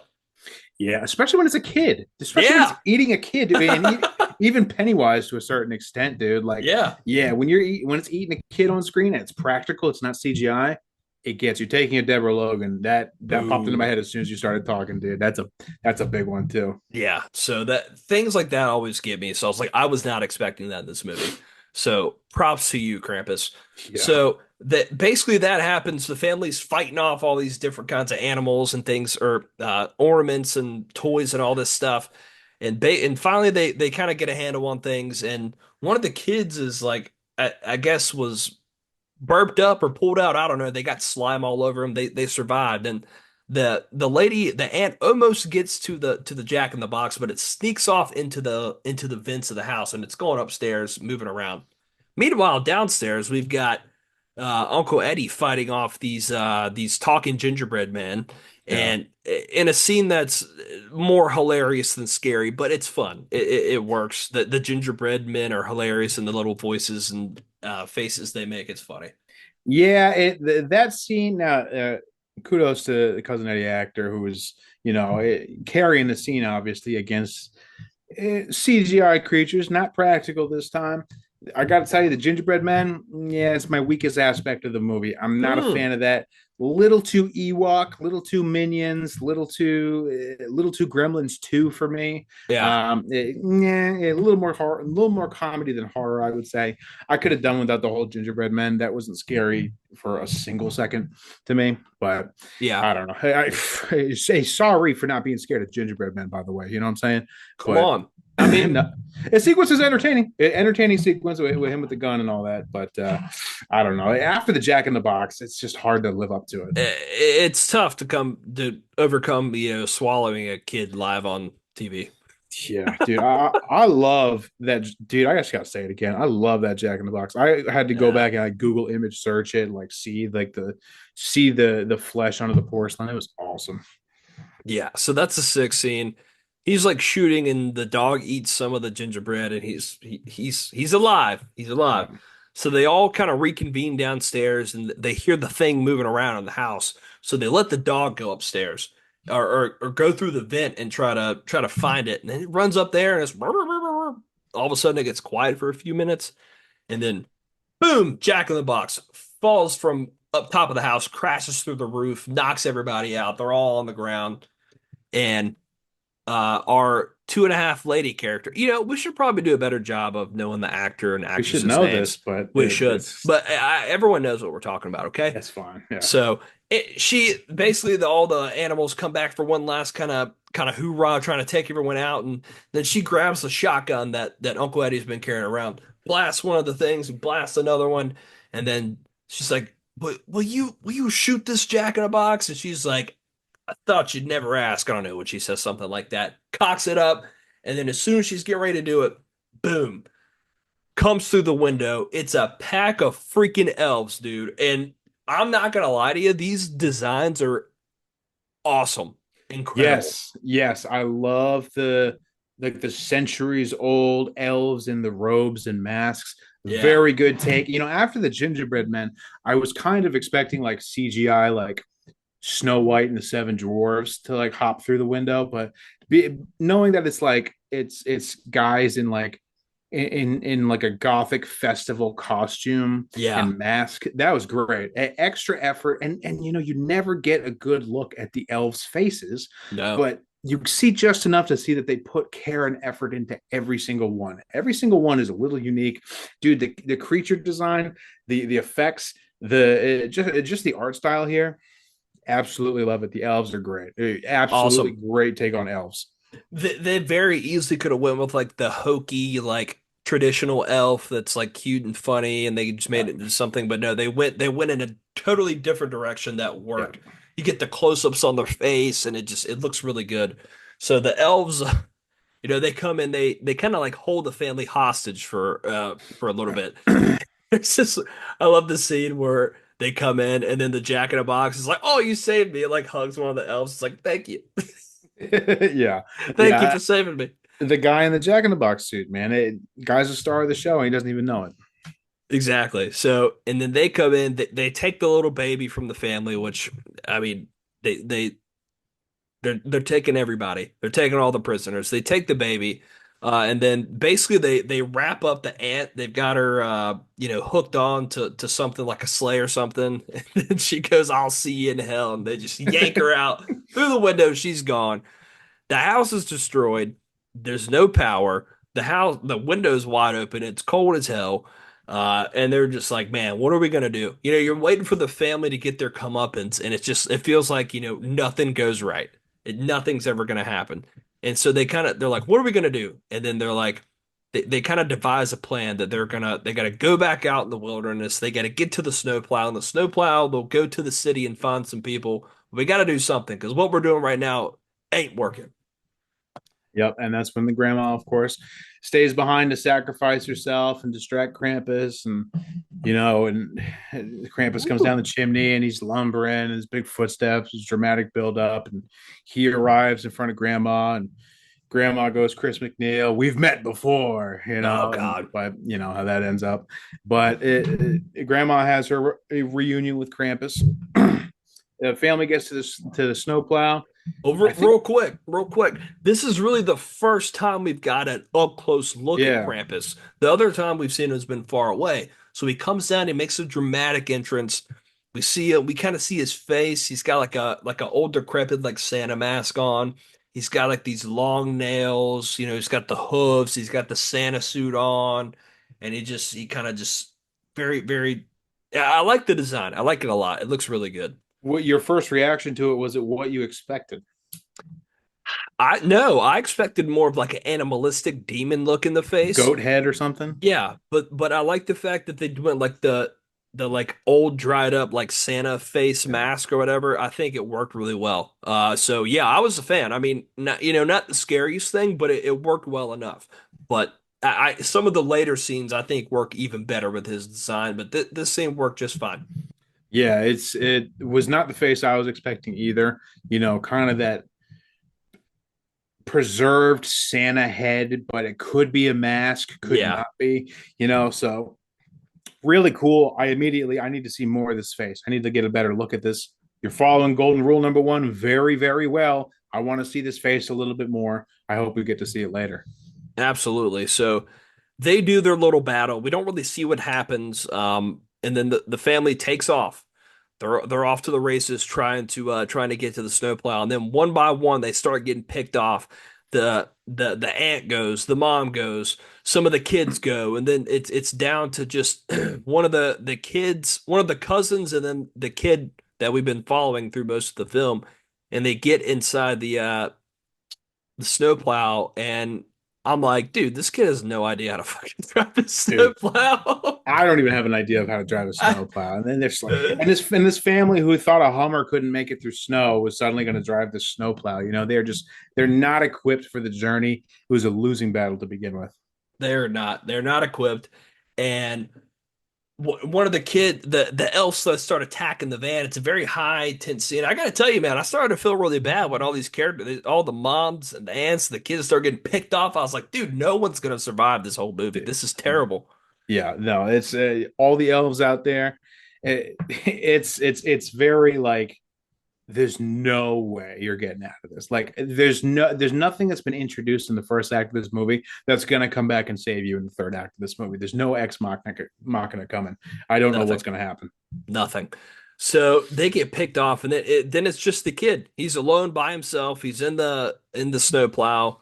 Yeah, especially when it's a kid, especially when it's yeah, eating a kid, and even Pennywise to a certain extent, dude. Like, yeah, yeah, when it's eating a kid on screen and it's practical, it's not CGI. It gets you. Taking a Deborah Logan, that popped into my boom. head as soon as you started talking, dude. That's a big one too. Yeah, so that things like that always get me. So I was like, I was not expecting that in this movie. So props to you, Krampus. Yeah, So that basically that happens. The family's fighting off all these different kinds of animals and things, or ornaments and toys and all this stuff. And finally they kind of get a handle on things. And one of the kids is like, I guess was burped up or pulled out. I don't know. They got slime all over them. They survived, and the lady, the aunt, almost gets to the Jack in the Box, but it sneaks off into the vents of the house, and it's going upstairs, moving around. Meanwhile, downstairs we've got Uncle Eddie fighting off these talking gingerbread men, yeah. and in a scene that's more hilarious than scary, but it's fun. It works. The gingerbread men are hilarious, and the little voices and faces they make, it's funny. Yeah, that scene. Kudos to the Cousin Eddie actor who was, carrying the scene obviously against CGI creatures, not practical this time. I got to tell you, the gingerbread man, yeah, it's my weakest aspect of the movie. I'm not a Hmm. fan of that. Little too Ewok, little too Minions, little too Gremlins 2 for me. Yeah. Yeah, a little more horror, a little more comedy than horror, I would say. I could have done without the whole gingerbread man. That wasn't scary for a single second to me, but Yeah. I don't know. I say sorry for not being scared of gingerbread men, by the way. You know what I'm saying? Come But on. I mean, no, the sequence is entertaining. Entertaining sequence with him with the gun and all that. But I don't know. After the Jack in the Box, it's just hard to live up to it. it's tough to come to overcome, swallowing a kid live on TV. Yeah, dude, I love that, dude. I just gotta say it again. I love that Jack in the Box. I had to go Yeah. back and like Google image search it, and, like see the flesh under the porcelain. It was awesome. Yeah. So that's the sixth scene. He's like shooting, and the dog eats some of the gingerbread, and he's alive. He's alive. Yeah, So they all kind of reconvene downstairs, and they hear the thing moving around in the house. So they let the dog go upstairs, or go through the vent and try to find it. And then it runs up there, and it's all of a sudden it gets quiet for a few minutes, and then boom, Jack in the Box falls from up top of the house, crashes through the roof, knocks everybody out. They're all on the ground, and our two and a half lady character. We should probably do a better job of knowing the actor and we should actresses' know this, names. but We should, it's but everyone knows what we're talking about, okay? that's fine. Yeah, So she basically all the animals come back for one last kind of hoorah, trying to take everyone out, and then she grabs the shotgun that Uncle Eddie's been carrying around, blasts one of the things, blasts another one, and then she's like, "But will you shoot this Jack in a Box?" And she's like, I thought you'd never ask. I don't know when she says something like that. Cocks it up, and then as soon as she's getting ready to do it, boom, comes through the window. It's a pack of freaking elves, dude. And I'm not gonna lie to you, these designs are awesome, incredible. yes. I love the centuries old elves in the robes and masks. Yeah, Very good take. After the gingerbread men, I was kind of expecting like CGI, like Snow White and the Seven Dwarfs to like hop through the window, but knowing that it's guys in like in like a gothic festival costume yeah, and mask, that was great. Extra effort, and you never get a good look at the elves' faces, no, but you see just enough to see that they put care and effort into every single one. Every single one is a little unique, dude. The creature design, the effects, just the art style here. Absolutely love it. The elves are great. Absolutely Awesome. great take on elves. They very easily could have went with like the hokey, like traditional elf that's like cute and funny, and they just Yeah, made it into something. But no, they went in a totally different direction that yeah. worked. You get the close-ups on their face, and it looks really good. So the elves, they come in, they kind of like hold the family hostage for a little bit. It's just I love the scene where they come in, and then the Jack in a Box is like, "Oh, you saved me!" It like hugs one of the elves. It's like, "Thank you, Yeah, thank you yeah. for saving me." The guy in the Jack in the Box suit, man. Guy's a star of the show, and he doesn't even know it. Exactly. So, and then they come in, they take the little baby from the family, which I mean, they're taking everybody. They're taking all the prisoners. They take the baby, and then basically they wrap up the aunt. They've got her, hooked on to something like a sleigh or something. And then she goes, "I'll see you in hell," and they just yank her out through the window. She's gone. The house is destroyed. There's no power. The window's wide open. It's cold as hell. And they're just like, man, what are we gonna do? You're waiting for the family to get their comeuppance, and it feels like, nothing goes right. Nothing's ever gonna happen. And so they're like, what are we gonna do? And then they're like, they kind of devise a plan that they gotta go back out in the wilderness. They gotta get to the snowplow, and the snowplow, they'll go to the city and find some people. We gotta do something because what we're doing right now ain't working. Yep, and that's when the grandma, of course, stays behind to sacrifice herself and distract Krampus, and Krampus comes down Woo. the chimney and he's lumbering, his big footsteps, his dramatic build up, and he arrives in front of Grandma, and Grandma goes, "Chris McNeil, we've met before," Oh and God. but you know how that ends up. But Grandma has her reunion with Krampus. The family gets to the snowplow. Over I think, real quick, real quick. This is really the first time we've got an up close look at yeah, Krampus. The other time we've seen him has been far away. So he comes down, he makes a dramatic entrance. We kind of see his face. He's got like a old decrepit like Santa mask on. He's got like these long nails, he's got the hooves, he's got the Santa suit on, and he kind of just very, very yeah, I like the design. I like it a lot. It looks really good. what your first reaction to it was? It what you expected? I no, I expected more of like an animalistic demon look in the face. Goat head or something? Yeah, but I like the fact that they went like the like old dried up like Santa face Yeah. mask or whatever. I think it worked really well. So yeah, I was a fan. I mean, not the scariest thing, but it worked well enough. But some of the later scenes I think work even better with his design, but this scene worked just fine. Yeah, it was not the face I was expecting either. Kind of that preserved Santa head, but it could be a mask, could Yeah, not be. So really cool. I need to see more of this face. I need to get a better look at this. You're following golden rule number one very, very well. I want to see this face a little bit more. I hope we get to see it later. absolutely. So they do their little battle. We don't really see what happens. And then the family takes off. They're off to the races trying to get to the snowplow. And then one by one they start getting picked off. The aunt goes, the mom goes, some of the kids go, and then it's down to just one of the kids, one of the cousins, and then the kid that we've been following through most of the film. And they get inside the snowplow, and I'm like, dude, this kid has no idea how to fucking drive a Dude, snowplow. I don't even have an idea of how to drive a I- snowplow. And then there's like, and this family who thought a Hummer couldn't make it through snow was suddenly going to drive the snowplow. They're not equipped for the journey. It was a losing battle to begin with. they're not equipped, and one of the elves that start attacking the van. It's a very high tense scene. I gotta tell you, man, I started to feel really bad when all these characters, all the moms and the aunts, the kids start getting picked off. I was like, dude, no one's gonna survive this whole movie. This is terrible. Yeah, no, it's all the elves out there. It's very like there's no way you're getting out of this. Like there's nothing that's been introduced in the first act of this movie that's gonna come back and save you in the third act of this movie. There's no ex machina coming. I don't know what's Nothing. gonna happen. Nothing. So they get picked off, and then it's just the kid. He's alone by himself. He's in the snowplow.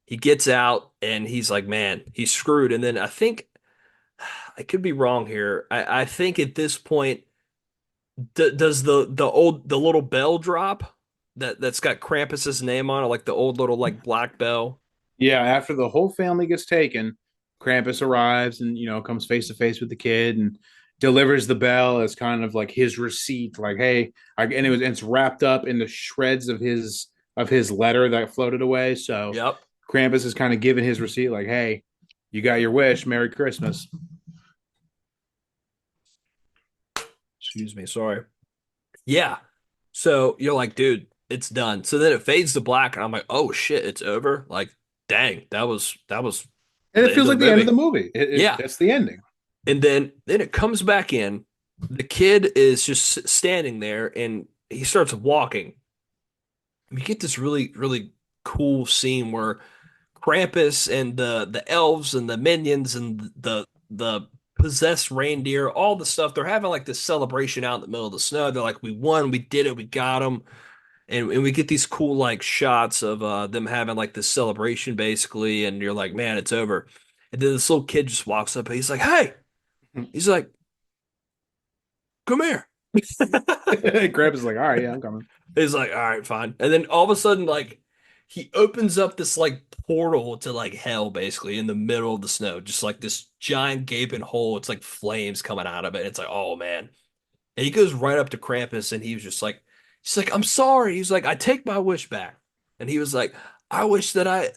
He gets out, and he's like, "Man, he's screwed." And then I think I could be wrong here. I think at this point, does the little bell drop that's got Krampus's name on it, like the old little like black bell? Yeah, after the whole family gets taken, Krampus arrives and comes face to face with the kid and delivers the bell as kind of like his receipt, like, hey, and it's wrapped up in the shreds of his letter that floated away. So Yep. Krampus is kind of giving his receipt, like, hey, you got your wish, Merry Christmas. Excuse me. Sorry. Yeah. So you're like, dude, it's done. So then it fades to black, and I'm like, oh shit, it's over. Like, dang, that was And the it end feels of like the the end of movie. the movie. Yeah. That's the ending. And then it comes back in. The kid is just standing there, and he starts walking. We get this really cool scene where Krampus and the elves and the minions and the possessed reindeer, all the stuff, they're having like this celebration out in the middle of the snow. They're like, we won, we did it, we got them. And we get these cool like shots of them having like this celebration basically, and you're like, man, it's over. And then this little kid just walks up and he's like, hey, he's like, come here. Krampus is like, all right, yeah, I'm coming. He's like, all right, fine. And then all of a sudden, like, he opens up this like portal to like hell, basically, in the middle of the snow, just like this giant gaping hole. It's like flames coming out of it. It's like, oh man. And he goes right up to Krampus and he was just like, he's like, I'm sorry. He's like, I take my wish back. And he was like, I wish that I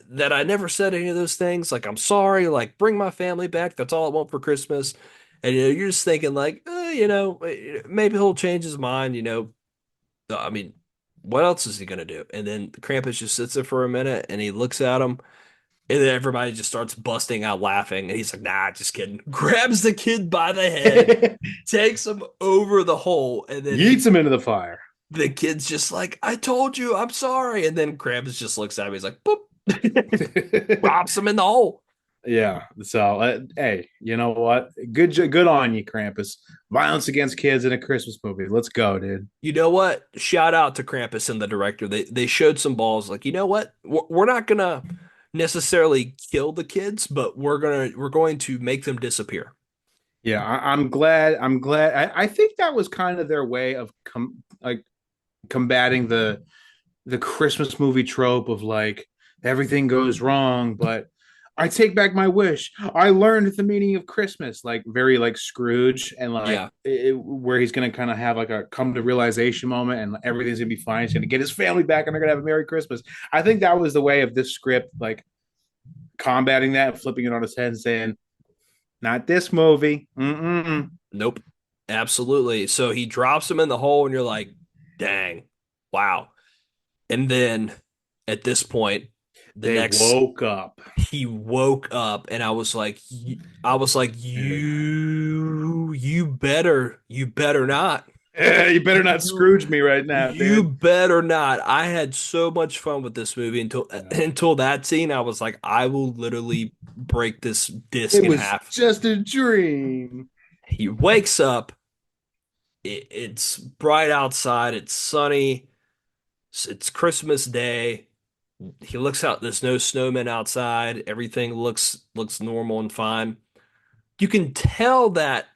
never said any of those things. Like, I'm sorry. Like, bring my family back. That's all I want for Christmas. And you're just thinking like, maybe he'll change his mind. I mean, what else is he gonna do? And then Krampus just sits there for a minute and he looks at him, and then everybody just starts busting out laughing. And he's like, nah, just kidding. Grabs the kid by the head, takes him over the hole, and then Yeets him into the fire. the kid's just like, I told you, I'm sorry. And then Krampus just looks at him, he's like, boop, drops him in the hole. Yeah. So, hey, you know what? Good on you, Krampus. Violence against kids in a Christmas movie. Let's go, dude. You know what? Shout out to Krampus and the director. They showed some balls. Like, you know what? We're not gonna necessarily kill the kids, but we're going to make them disappear. Yeah, I'm glad. I'm glad. I think that was kind of their way of like combating the Christmas movie trope of like everything goes wrong, but I take back my wish. I learned the meaning of Christmas, like very like Scrooge, and like Yeah. where he's gonna kind of have like a come to realization moment, and everything's gonna be fine. He's gonna get his family back, and they're gonna have a Merry Christmas. I think that was the way of this script, like combating that, flipping it on its head, and saying, "Not this movie." Mm-mm. Nope. Absolutely. So he drops him in the hole, and you're like, dang, wow. And then at this point, the They next woke up. he woke up, and I was like, you better not. You better not You Scrooge me right now, you dude. better not. I had so much fun with this movie until Yeah. until that scene. I was like, I will literally break this disc It in was half. just a dream. He wakes up. It's bright outside. It's sunny. It's Christmas Day. He looks out. There's no snowmen outside. Everything looks normal and fine. You can tell that,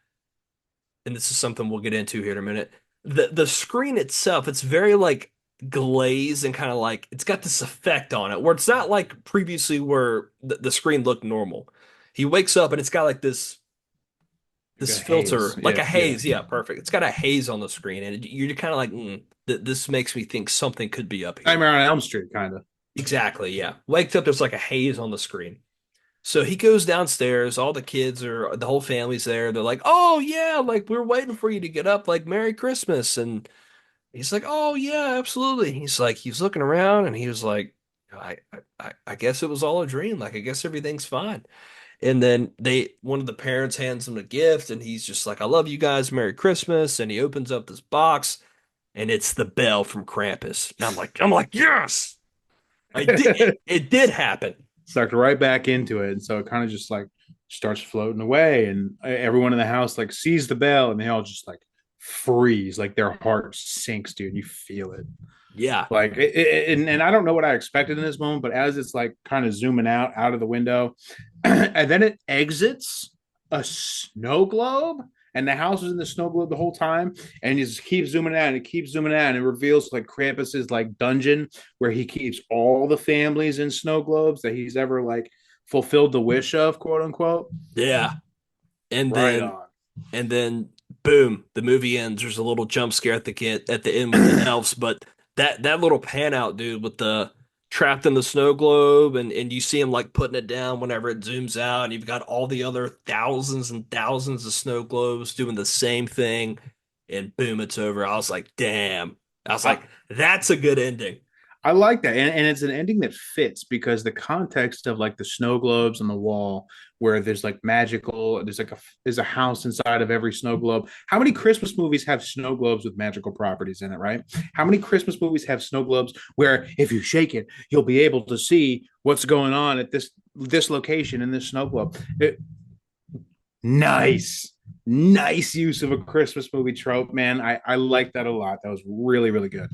and this is something we'll get into here in a minute. The screen itself, it's very like glazed and kind of like it's got this effect on it where it's not like previously where the screen looked normal. He wakes up and it's got like Like this a haze. filter, like Yeah, a yeah. haze. Yeah, perfect. It's got a haze on the screen, and you're kind of like, this makes me think something could be up here. Nightmare on Elm Street, kind of. Exactly. Yeah. Wakes up, there's like a haze on the screen. So he goes downstairs. All the kids are, the whole family's there. They're like, "Oh yeah, like we're waiting for you to get up. Like Merry Christmas." And he's like, "Oh yeah, absolutely." He's like, he's looking around, and he was like, I guess it was all a dream. Like I guess everything's fine." And then one of the parents hands him a gift, and he's just like, "I love you guys. Merry Christmas." And he opens up this box, and it's the bell from Krampus. And I'm like, yes, I did. It did happen. Sucked right back into it. And so it kind of just like starts floating away. And everyone in the house like sees the bell and they all just like freeze, like their heart sinks, dude. You feel it. Yeah. Like and I don't know what I expected in this moment, but as it's like kind of zooming out of the window, and then it exits a snow globe, and the house is in the snow globe the whole time, and you just keep zooming out and it keeps zooming out, and it reveals like Krampus's like dungeon where he keeps all the families in snow globes that he's ever like fulfilled the wish of, quote unquote. Yeah. And Right then on. and then boom, the movie ends. There's a little jump scare at the end with the elves, but that little pan out, dude, with the trapped in the snow globe, and you see him like putting it down whenever it zooms out, and you've got all the other thousands and thousands of snow globes doing the same thing, and boom, it's over. I was like, damn. I was I, like, that's a good ending. I like that, and it's an ending that fits because the context of like the snow globes on the wall, where there's like magical, there's a house inside of every snow globe. How many Christmas movies have snow globes with magical properties in it, right? How many Christmas movies have snow globes where if you shake it, you'll be able to see what's going on at this location in this snow globe? Nice, nice use of a Christmas movie trope, man. I like that a lot. That was really really good.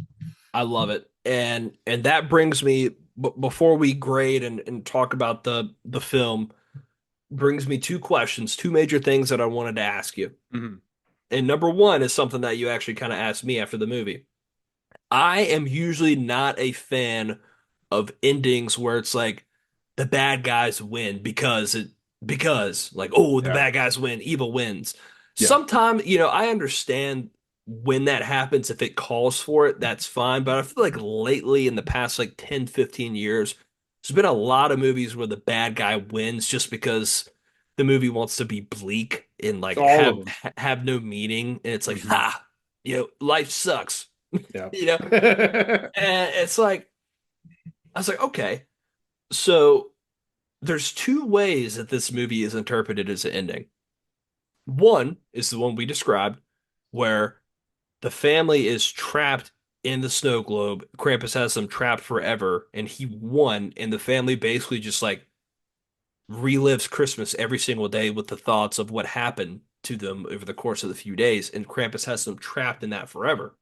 I love it. And that brings me before we grade and talk about the film, brings me two questions, two major things that I wanted to ask you. Mm-hmm. And number one is something that you actually kind of asked me after the movie. I am usually not a fan of endings where it's like the bad guys win because like, oh, the Yeah, bad guys win, evil wins. yeah. Sometimes, I understand when that happens, if it calls for it, that's fine. But I feel like lately in the past like 10, 15 years, there's been a lot of movies where the bad guy wins just because the movie wants to be bleak and It's like all of have them. have no meaning. And it's like, Mm-hmm. ha, life sucks. Yeah. you know, and it's like, I was like, okay, so there's two ways that this movie is interpreted as an ending. One is the one we described, where the family is trapped in the snow globe. Krampus has them trapped forever, and he won, and the family basically just like relives Christmas every single day with the thoughts of what happened to them over the course of the few days, and Krampus has them trapped in that forever.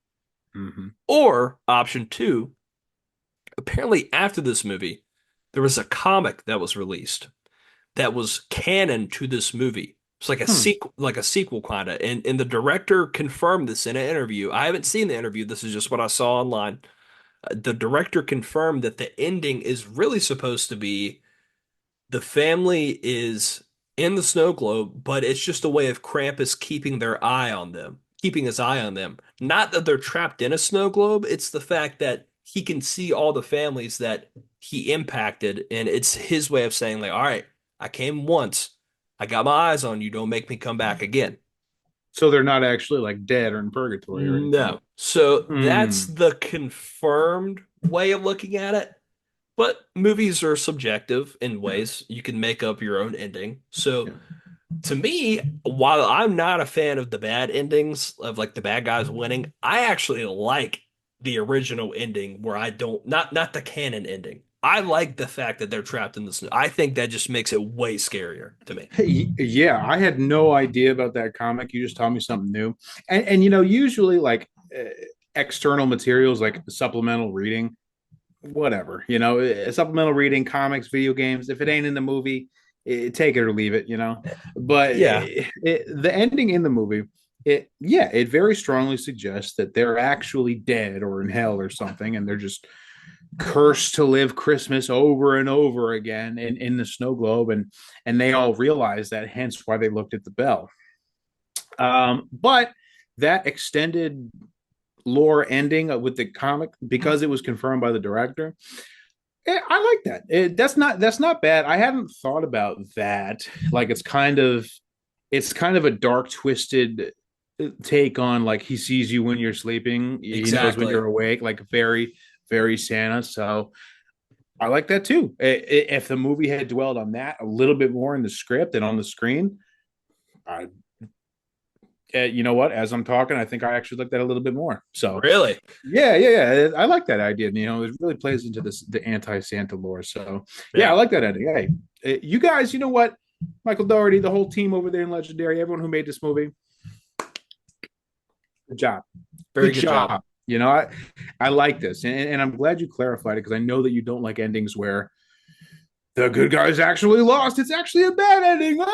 Mm-hmm. Or option two, apparently after this movie, there was a comic that was released that was canon to this movie. It's Hmm. like a sequel kind of. And the director confirmed this in an interview. I haven't seen the interview. This is just what I saw online. The director confirmed that the ending is really supposed to be the family is in the snow globe, but it's just a way of Krampus keeping their eye on them, keeping his eye on them. Not that they're trapped in a snow globe, it's the fact that he can see all the families that he impacted, and it's his way of saying, like, all right, I came once, I got my eyes on you, don't make me come back again. So they're not actually like dead or in purgatory or anything. No. So that's Hmm. the confirmed way of looking at it. But movies are subjective in Yeah. ways. You can make up your own ending. So Yeah. to me, while I'm not a fan of the bad endings of like the bad guys winning, I actually like the original ending where I don't not the canon ending. I like the fact that they're trapped in the snow. I think that just makes it way scarier to me. Yeah, I had no idea about that comic. You just taught me something new. And usually like external materials like supplemental reading, whatever, supplemental reading, comics, video games, if it ain't in the movie, take it or leave it, But Yeah. the ending in the movie, it very strongly suggests that they're actually dead or in hell or something, and they're just cursed to live Christmas over and over again in the snow globe, and they all realize that, hence why they looked at the bell. But that extended lore ending with the comic, because it was confirmed by the director, I like that. That's not bad. I hadn't thought about that. Like it's kind of a dark, twisted take on like he sees you when you're sleeping. He knows when Exactly. you're awake. Like very, very Santa. So I like that too. If the movie had dwelled on that a little bit more in the script and on the screen, I, you know what? As I'm talking, I think I actually like that a little bit more. So Really? yeah, yeah, yeah. I like that idea. It really plays into the anti-Santa lore. So yeah, I Yeah. like that idea. Hey, you guys, you know what? Michael Dougherty, the whole team over there in Legendary, everyone who made this movie, Good job. Very Good good job. job. I like this, and I'm glad you clarified it because I know that you don't like endings where the good guys actually lost. It's actually a bad ending. Like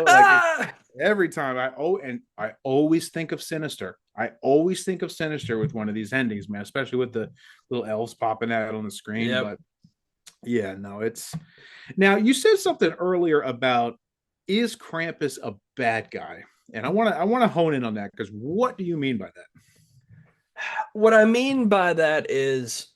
Ah! every time I always think of Sinister. I always think of Sinister with one of these endings, man, especially with the little elves popping out on the screen. Yep. But yeah, no, it's now you said something earlier about is Krampus a bad guy? And I want to hone in on that because what do you mean by that? What I mean by that is,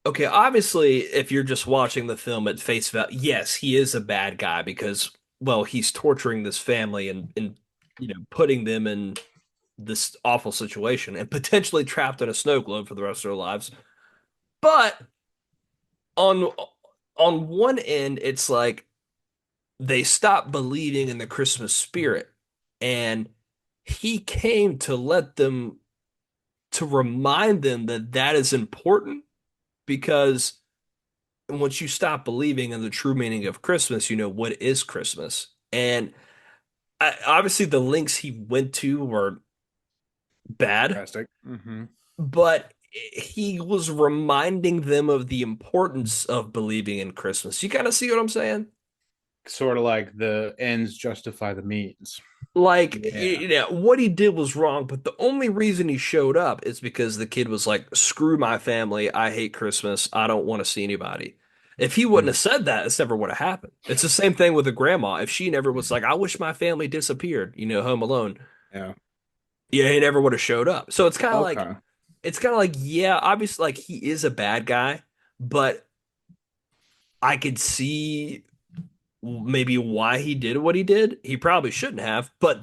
okay, obviously, if you're just watching the film at face value, yes, he is a bad guy because, well, he's torturing this family and putting them in this awful situation and potentially trapped in a snow globe for the rest of their lives. But on on one end, it's like they stopped believing in the Christmas spirit, and he came to let them to remind them that that is important because once you stop believing in the true meaning of Christmas, you know what is Christmas. And obviously, the links he went to were bad, Drastic. Mm-hmm. but he was reminding them of the importance of believing in Christmas. You kind of see what I'm saying? Sort of like the ends justify the means. Like, Yeah. what he did was wrong, but the only reason he showed up is because the kid was like, screw my family. I hate Christmas. I don't want to see anybody. If he wouldn't Mm. have said that, this never would have happened. It's the same thing with the grandma. If she never was like, I wish my family disappeared, Home Alone, Yeah. yeah, he never would have showed up. So Okay. it's kind of like, yeah, obviously, like he is a bad guy, but I could see maybe why he did what he did. He probably shouldn't have, but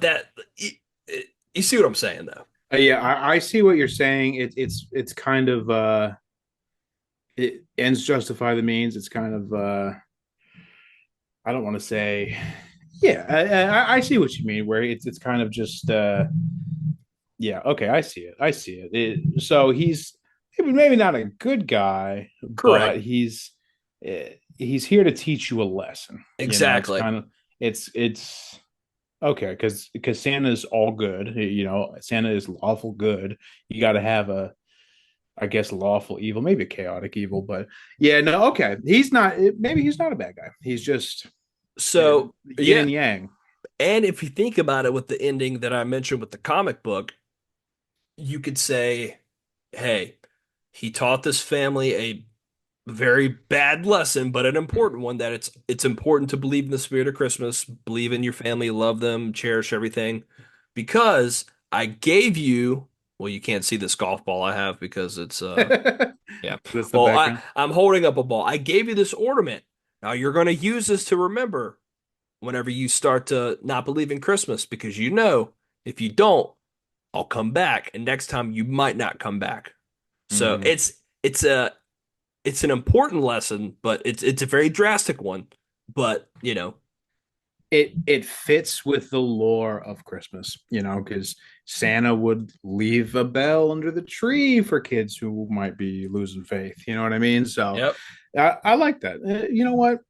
you see what I'm saying, though. Yeah, I see what you're saying. It's kind of it ends justify the means. It's kind of I don't want to say yeah, I see what you mean. Where it's kind of just yeah, okay, I see it. I see it. So he's maybe not a good guy, but Correct. he's here to teach you a lesson. It's Exactly. kind of it's okay because Santa's all good. Santa is lawful good. You got to have a I guess lawful evil, maybe a chaotic evil, but yeah, no, okay. He's not. Maybe he's not a bad guy. He's just So, yin yeah. and yang. And if you think about it with the ending that I mentioned with the comic book, you could say, hey, he taught this family a very bad lesson, but an important one that it's important to believe in the spirit of Christmas, believe in your family, love them, cherish everything, because I gave you, well, you can't see this golf ball I have because it's yeah. That's the Well, background. I'm holding up a ball. I gave you this ornament. Now you're going to use this to remember whenever you start to not believe in Christmas because if you don't, I'll come back, and next time you might not come back. So Mm-hmm. it's an important lesson, but it's a very drastic one. But It fits with the lore of Christmas, because Santa would leave a bell under the tree for kids who might be losing faith. You know what I mean? So yep. I like that. You know what?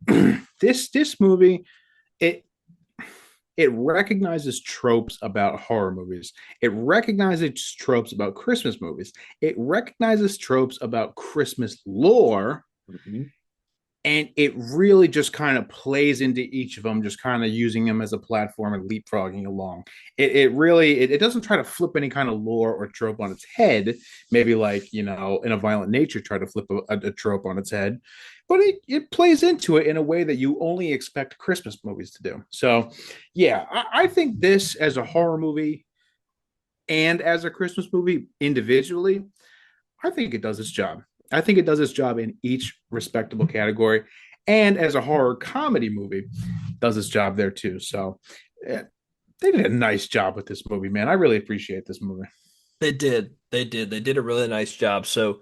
This movie it it recognizes tropes about horror movies. It recognizes tropes about Christmas movies. It recognizes tropes about Christmas lore, Mhm. and it really just kind of plays into each of them, just kind of using them as a platform and leapfrogging along. It doesn't try to flip any kind of lore or trope on its head, maybe like in a Violent Nature try to flip a trope on its head, but it plays into it in a way that you only expect Christmas movies to do. So yeah, I think this as a horror movie and as a Christmas movie individually, I think it does its job. I think it does its job in each respectable category, and as a horror comedy movie, does its job there too. So yeah, they did a nice job with this movie, man. I really appreciate this movie. They did. They did. They did a really nice job. So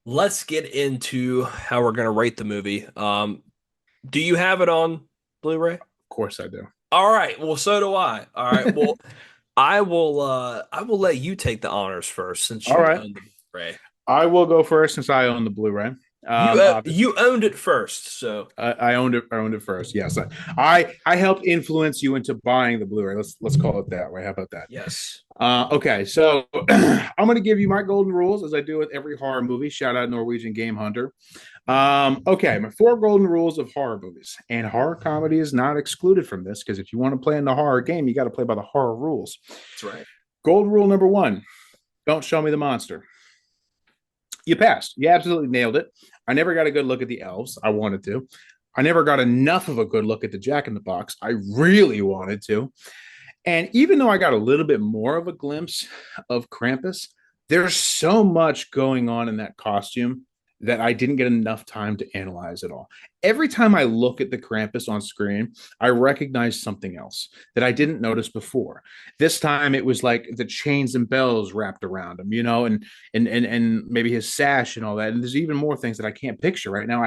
let's get into how we're gonna rate the movie. Do you have it on Blu-ray? Of course, I do. All right. Well, so do I. All right. Well, I will let you take the honors first since All you right, own the Blu-ray. I will go first since I own the Blu-ray. Obviously, You owned it first, so I owned it. I owned it first. Yes, I helped influence you into buying the Blu-ray. Let's call it that way. How about that? yes. Okay, so I'm going to give you my golden rules as I do with every horror movie. Shout out Norwegian Game Hunter. Okay, my four golden rules of horror movies, and horror comedy is not excluded from this because if you want to play in the horror game, you got to play by the horror rules. That's right. Golden rule number one: don't show me the monster. You passed. You absolutely nailed it. I never got a good look at the elves. I wanted to. I never got enough of a good look at the Jack in the Box. I really wanted to. And even though I got a little bit more of a glimpse of Krampus, there's so much going on in that costume that I didn't get enough time to analyze it all. Every time I look at the Krampus on screen, I recognize something else that I didn't notice before. This time it was like the chains and bells wrapped around him, and maybe his sash and all that. And there's even more things that I can't picture right now.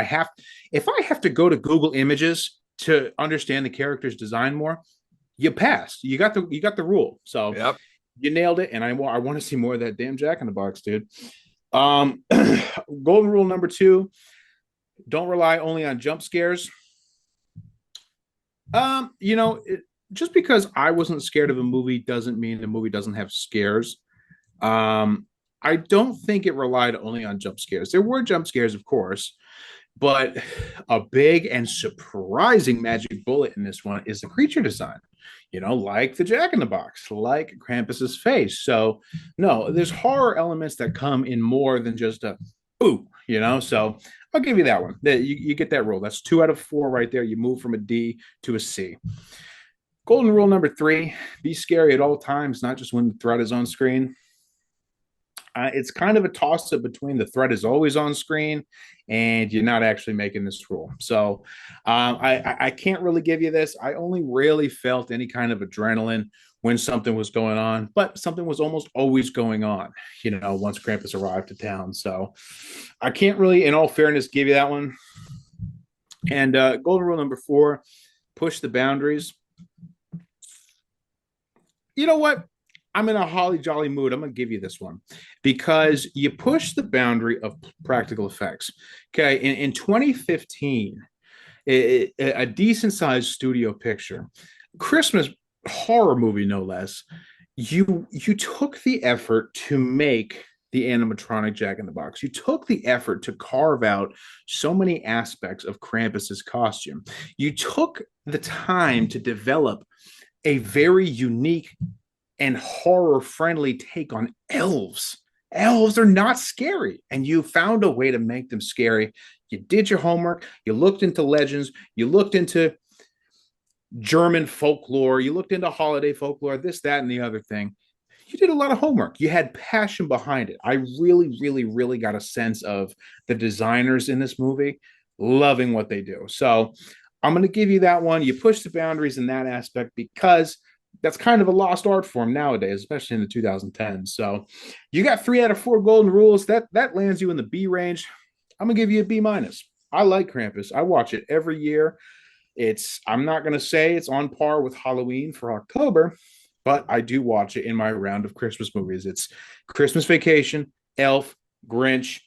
If I have to go to Google Images to understand the character's design more, you passed. You got the rule. So Yep. you nailed it. And I want to see more of that damn Jack in the Box, dude. Um, Golden rule number two: don't rely only on jump scares. Just because I wasn't scared of a movie doesn't mean the movie doesn't have scares. Um, I don't think it relied only on jump scares. There were jump scares, of course, but a big and surprising magic bullet in this one is the creature design, like the Jack in the Box, like Krampus's face. So, no, there's horror elements that come in more than just a boo, So I'll give you that one. You get that rule. That's 2 out of 4 right there. You move from a D to a C. Golden rule number three: be scary at all times, not just when the threat is on screen. It's kind of a toss up between the threat is always on screen and you're not actually making this rule. So I can't really give you this. I only really felt any kind of adrenaline when something was going on, but something was almost always going on, once Krampus arrived to town. So I can't really, in all fairness, give you that one. And golden rule number four: push the boundaries. You know what? I'm in a holly jolly mood. I'm going to give you this one because you push the boundary of practical effects. Okay. In 2015, a decent sized studio picture, Christmas horror movie, no less, you took the effort to make the animatronic Jack in the Box. You took the effort to carve out so many aspects of Krampus's costume. You took the time to develop a very unique and horror friendly take on elves. Elves are not scary, and you found a way to make them scary. You did your homework, you looked into legends, you looked into German folklore, you looked into holiday folklore, this, that, and the other thing. You did a lot of homework. You had passion behind it. I really, really, really got a sense of the designers in this movie loving what they do. So I'm going to give you that one. You push the boundaries in that aspect because that's kind of a lost art form nowadays, especially in the 2010s. So you got 3 out of 4 golden rules. That lands you in the B range. I'm gonna give you a B minus. I like Krampus. I watch it every year. I'm not gonna say it's on par with Halloween for October, but I do watch it in my round of Christmas movies. It's Christmas Vacation, Elf, Grinch,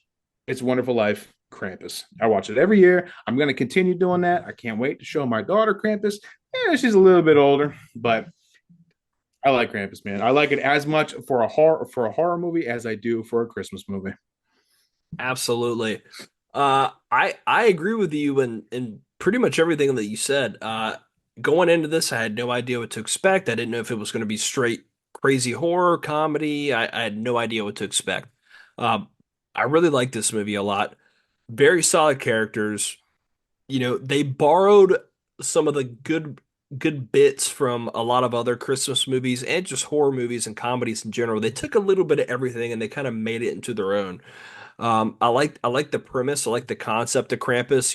It's a Wonderful Life, Krampus. I watch it every year. I'm going to continue doing that. I can't wait to show my daughter Krampus. Yeah, she's a little bit older, but I like Krampus, man. I like it as much for a horror movie as I do for a Christmas movie. Absolutely. I agree with you in pretty much everything that you said. Going into this, I had no idea what to expect. I didn't know if it was going to be straight crazy horror comedy. I had no idea what to expect. Um, I really like this movie a lot. Very solid characters. They borrowed some of the good bits from a lot of other Christmas movies and just horror movies and comedies in general. They took a little bit of everything and they kind of made it into their own. I like the premise. I like the concept of Krampus.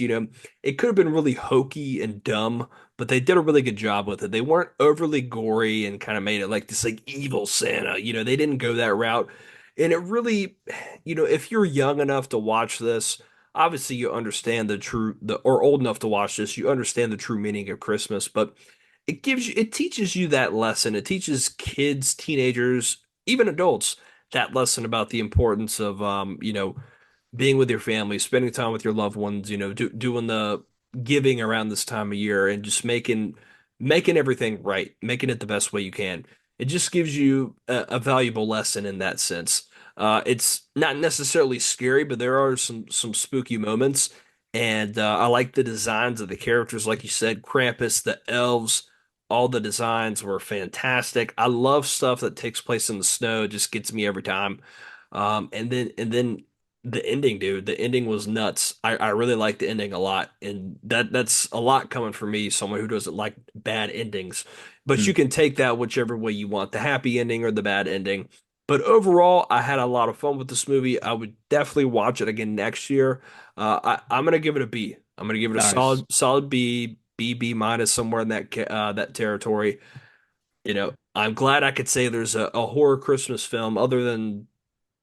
It could have been really hokey and dumb, but they did a really good job with it. They weren't overly gory and kind of made it like this like evil Santa. They didn't go that route. And it really, if you're young enough to watch this, obviously you understand or old enough to watch this, you understand the true meaning of Christmas, but it teaches you that lesson. It teaches kids, teenagers, even adults that lesson about the importance of being with your family, spending time with your loved ones, doing the giving around this time of year and just making everything right, making it the best way you can. It just gives you a valuable lesson in that sense. It's not necessarily scary, but there are some spooky moments, and I like the designs of the characters, like you said, Krampus, the elves, all the designs were fantastic. I love stuff that takes place in the snow; it just gets me every time. And then the ending, dude, the ending was nuts. I really like the ending a lot, and that's a lot coming from me, someone who doesn't like bad endings. But you Hmm. can take that whichever way you want, the happy ending or the bad ending. But overall, I had a lot of fun with this movie. I would definitely watch it again next year. I'm gonna give it a B. I'm gonna give it a Nice. solid B, B minus somewhere in that territory. I'm glad I could say there's a horror Christmas film other than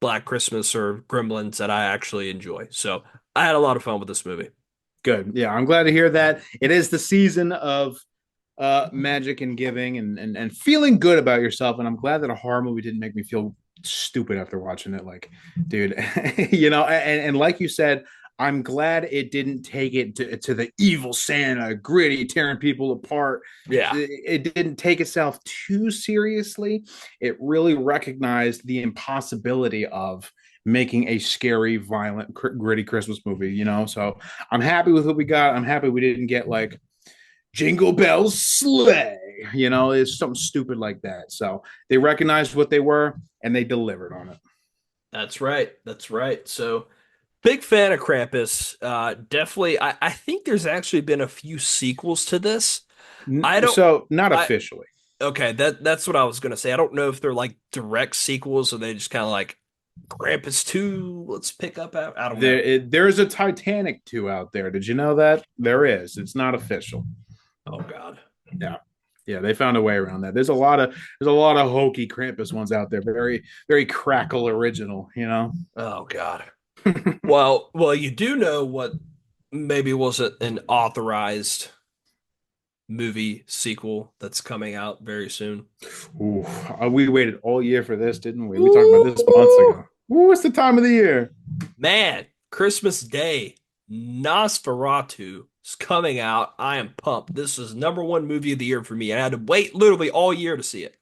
Black Christmas or Gremlins that I actually enjoy. So I had a lot of fun with this movie. Good. Yeah, I'm glad to hear that. It is the season of magic and giving and feeling good about yourself. And I'm glad that a horror movie didn't make me feel stupid after watching it. Like, dude, and like you said, I'm glad it didn't take it to the evil Santa, gritty, tearing people apart. Yeah, It didn't take itself too seriously. It really recognized the impossibility of making a scary, violent, gritty Christmas movie, So I'm happy with what we got. I'm happy we didn't get like Jingle Bells Sleigh. It's something stupid like that. So they recognized what they were and they delivered on it. that's right. That's right. So big fan of Krampus. Definitely. I think there's actually been a few sequels to this. I don't. So not I officially. Okay. That's what I was gonna say. I don't know if they're like direct sequels or they just kind of like Krampus 2. Let's pick up. I don't know. There's a Titanic 2 out there. Did you know that? There is. It's not official. Oh God. Yeah. Yeah, they found a way around that. There's a lot of hokey Krampus ones out there. Very, very crackle original. Oh God. Well, you do know what maybe was an authorized movie sequel that's coming out very soon. Ooh, we waited all year for this, didn't we? We talked about this months Ooh, ago. Ooh, what's the time of the year? man, Christmas Day, Nosferatu is coming out. I am pumped. This is number one movie of the year for me. I had to wait literally all year to see it.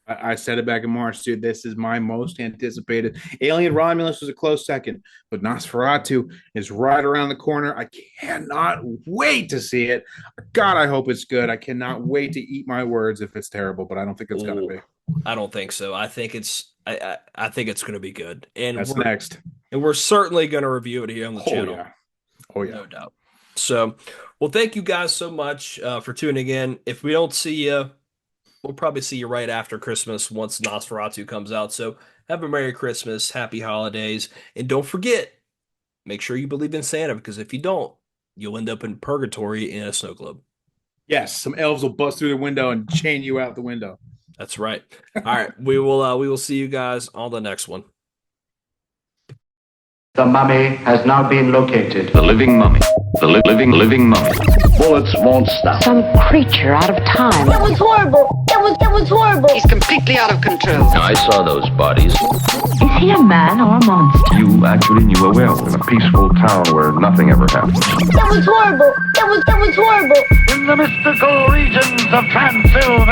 I said it back in March, dude. This is my most anticipated. Alien Romulus was a close second, but Nosferatu is right around the corner. I cannot wait to see it. God, I hope it's good. I cannot wait to eat my words if it's terrible, but I don't think it's gonna Oh, be. I don't think so. I think it's going to be good, and That's we're next. and we're certainly going to review it here on the Oh channel. yeah. Oh yeah. No doubt. So, well, thank you guys so much for tuning in. If we don't see you, we'll probably see you right after Christmas once Nosferatu comes out. So, have a Merry Christmas, Happy Holidays, and don't forget, make sure you believe in Santa because if you don't, you'll end up in purgatory in a snow globe. Yes, some elves will bust through the window and chain you out the window. That's right. All right, we will see you guys on the next one. The mummy has now been located. The living mummy. The living mummy. Bullets won't stop. Some creature out of time. That was horrible. That was horrible. He's completely out of control. I saw those bodies. Is he a man or a monster? You actually knew a werewolf in a peaceful town where nothing ever happened. That was horrible. That was horrible. In the mystical regions of Transylvania.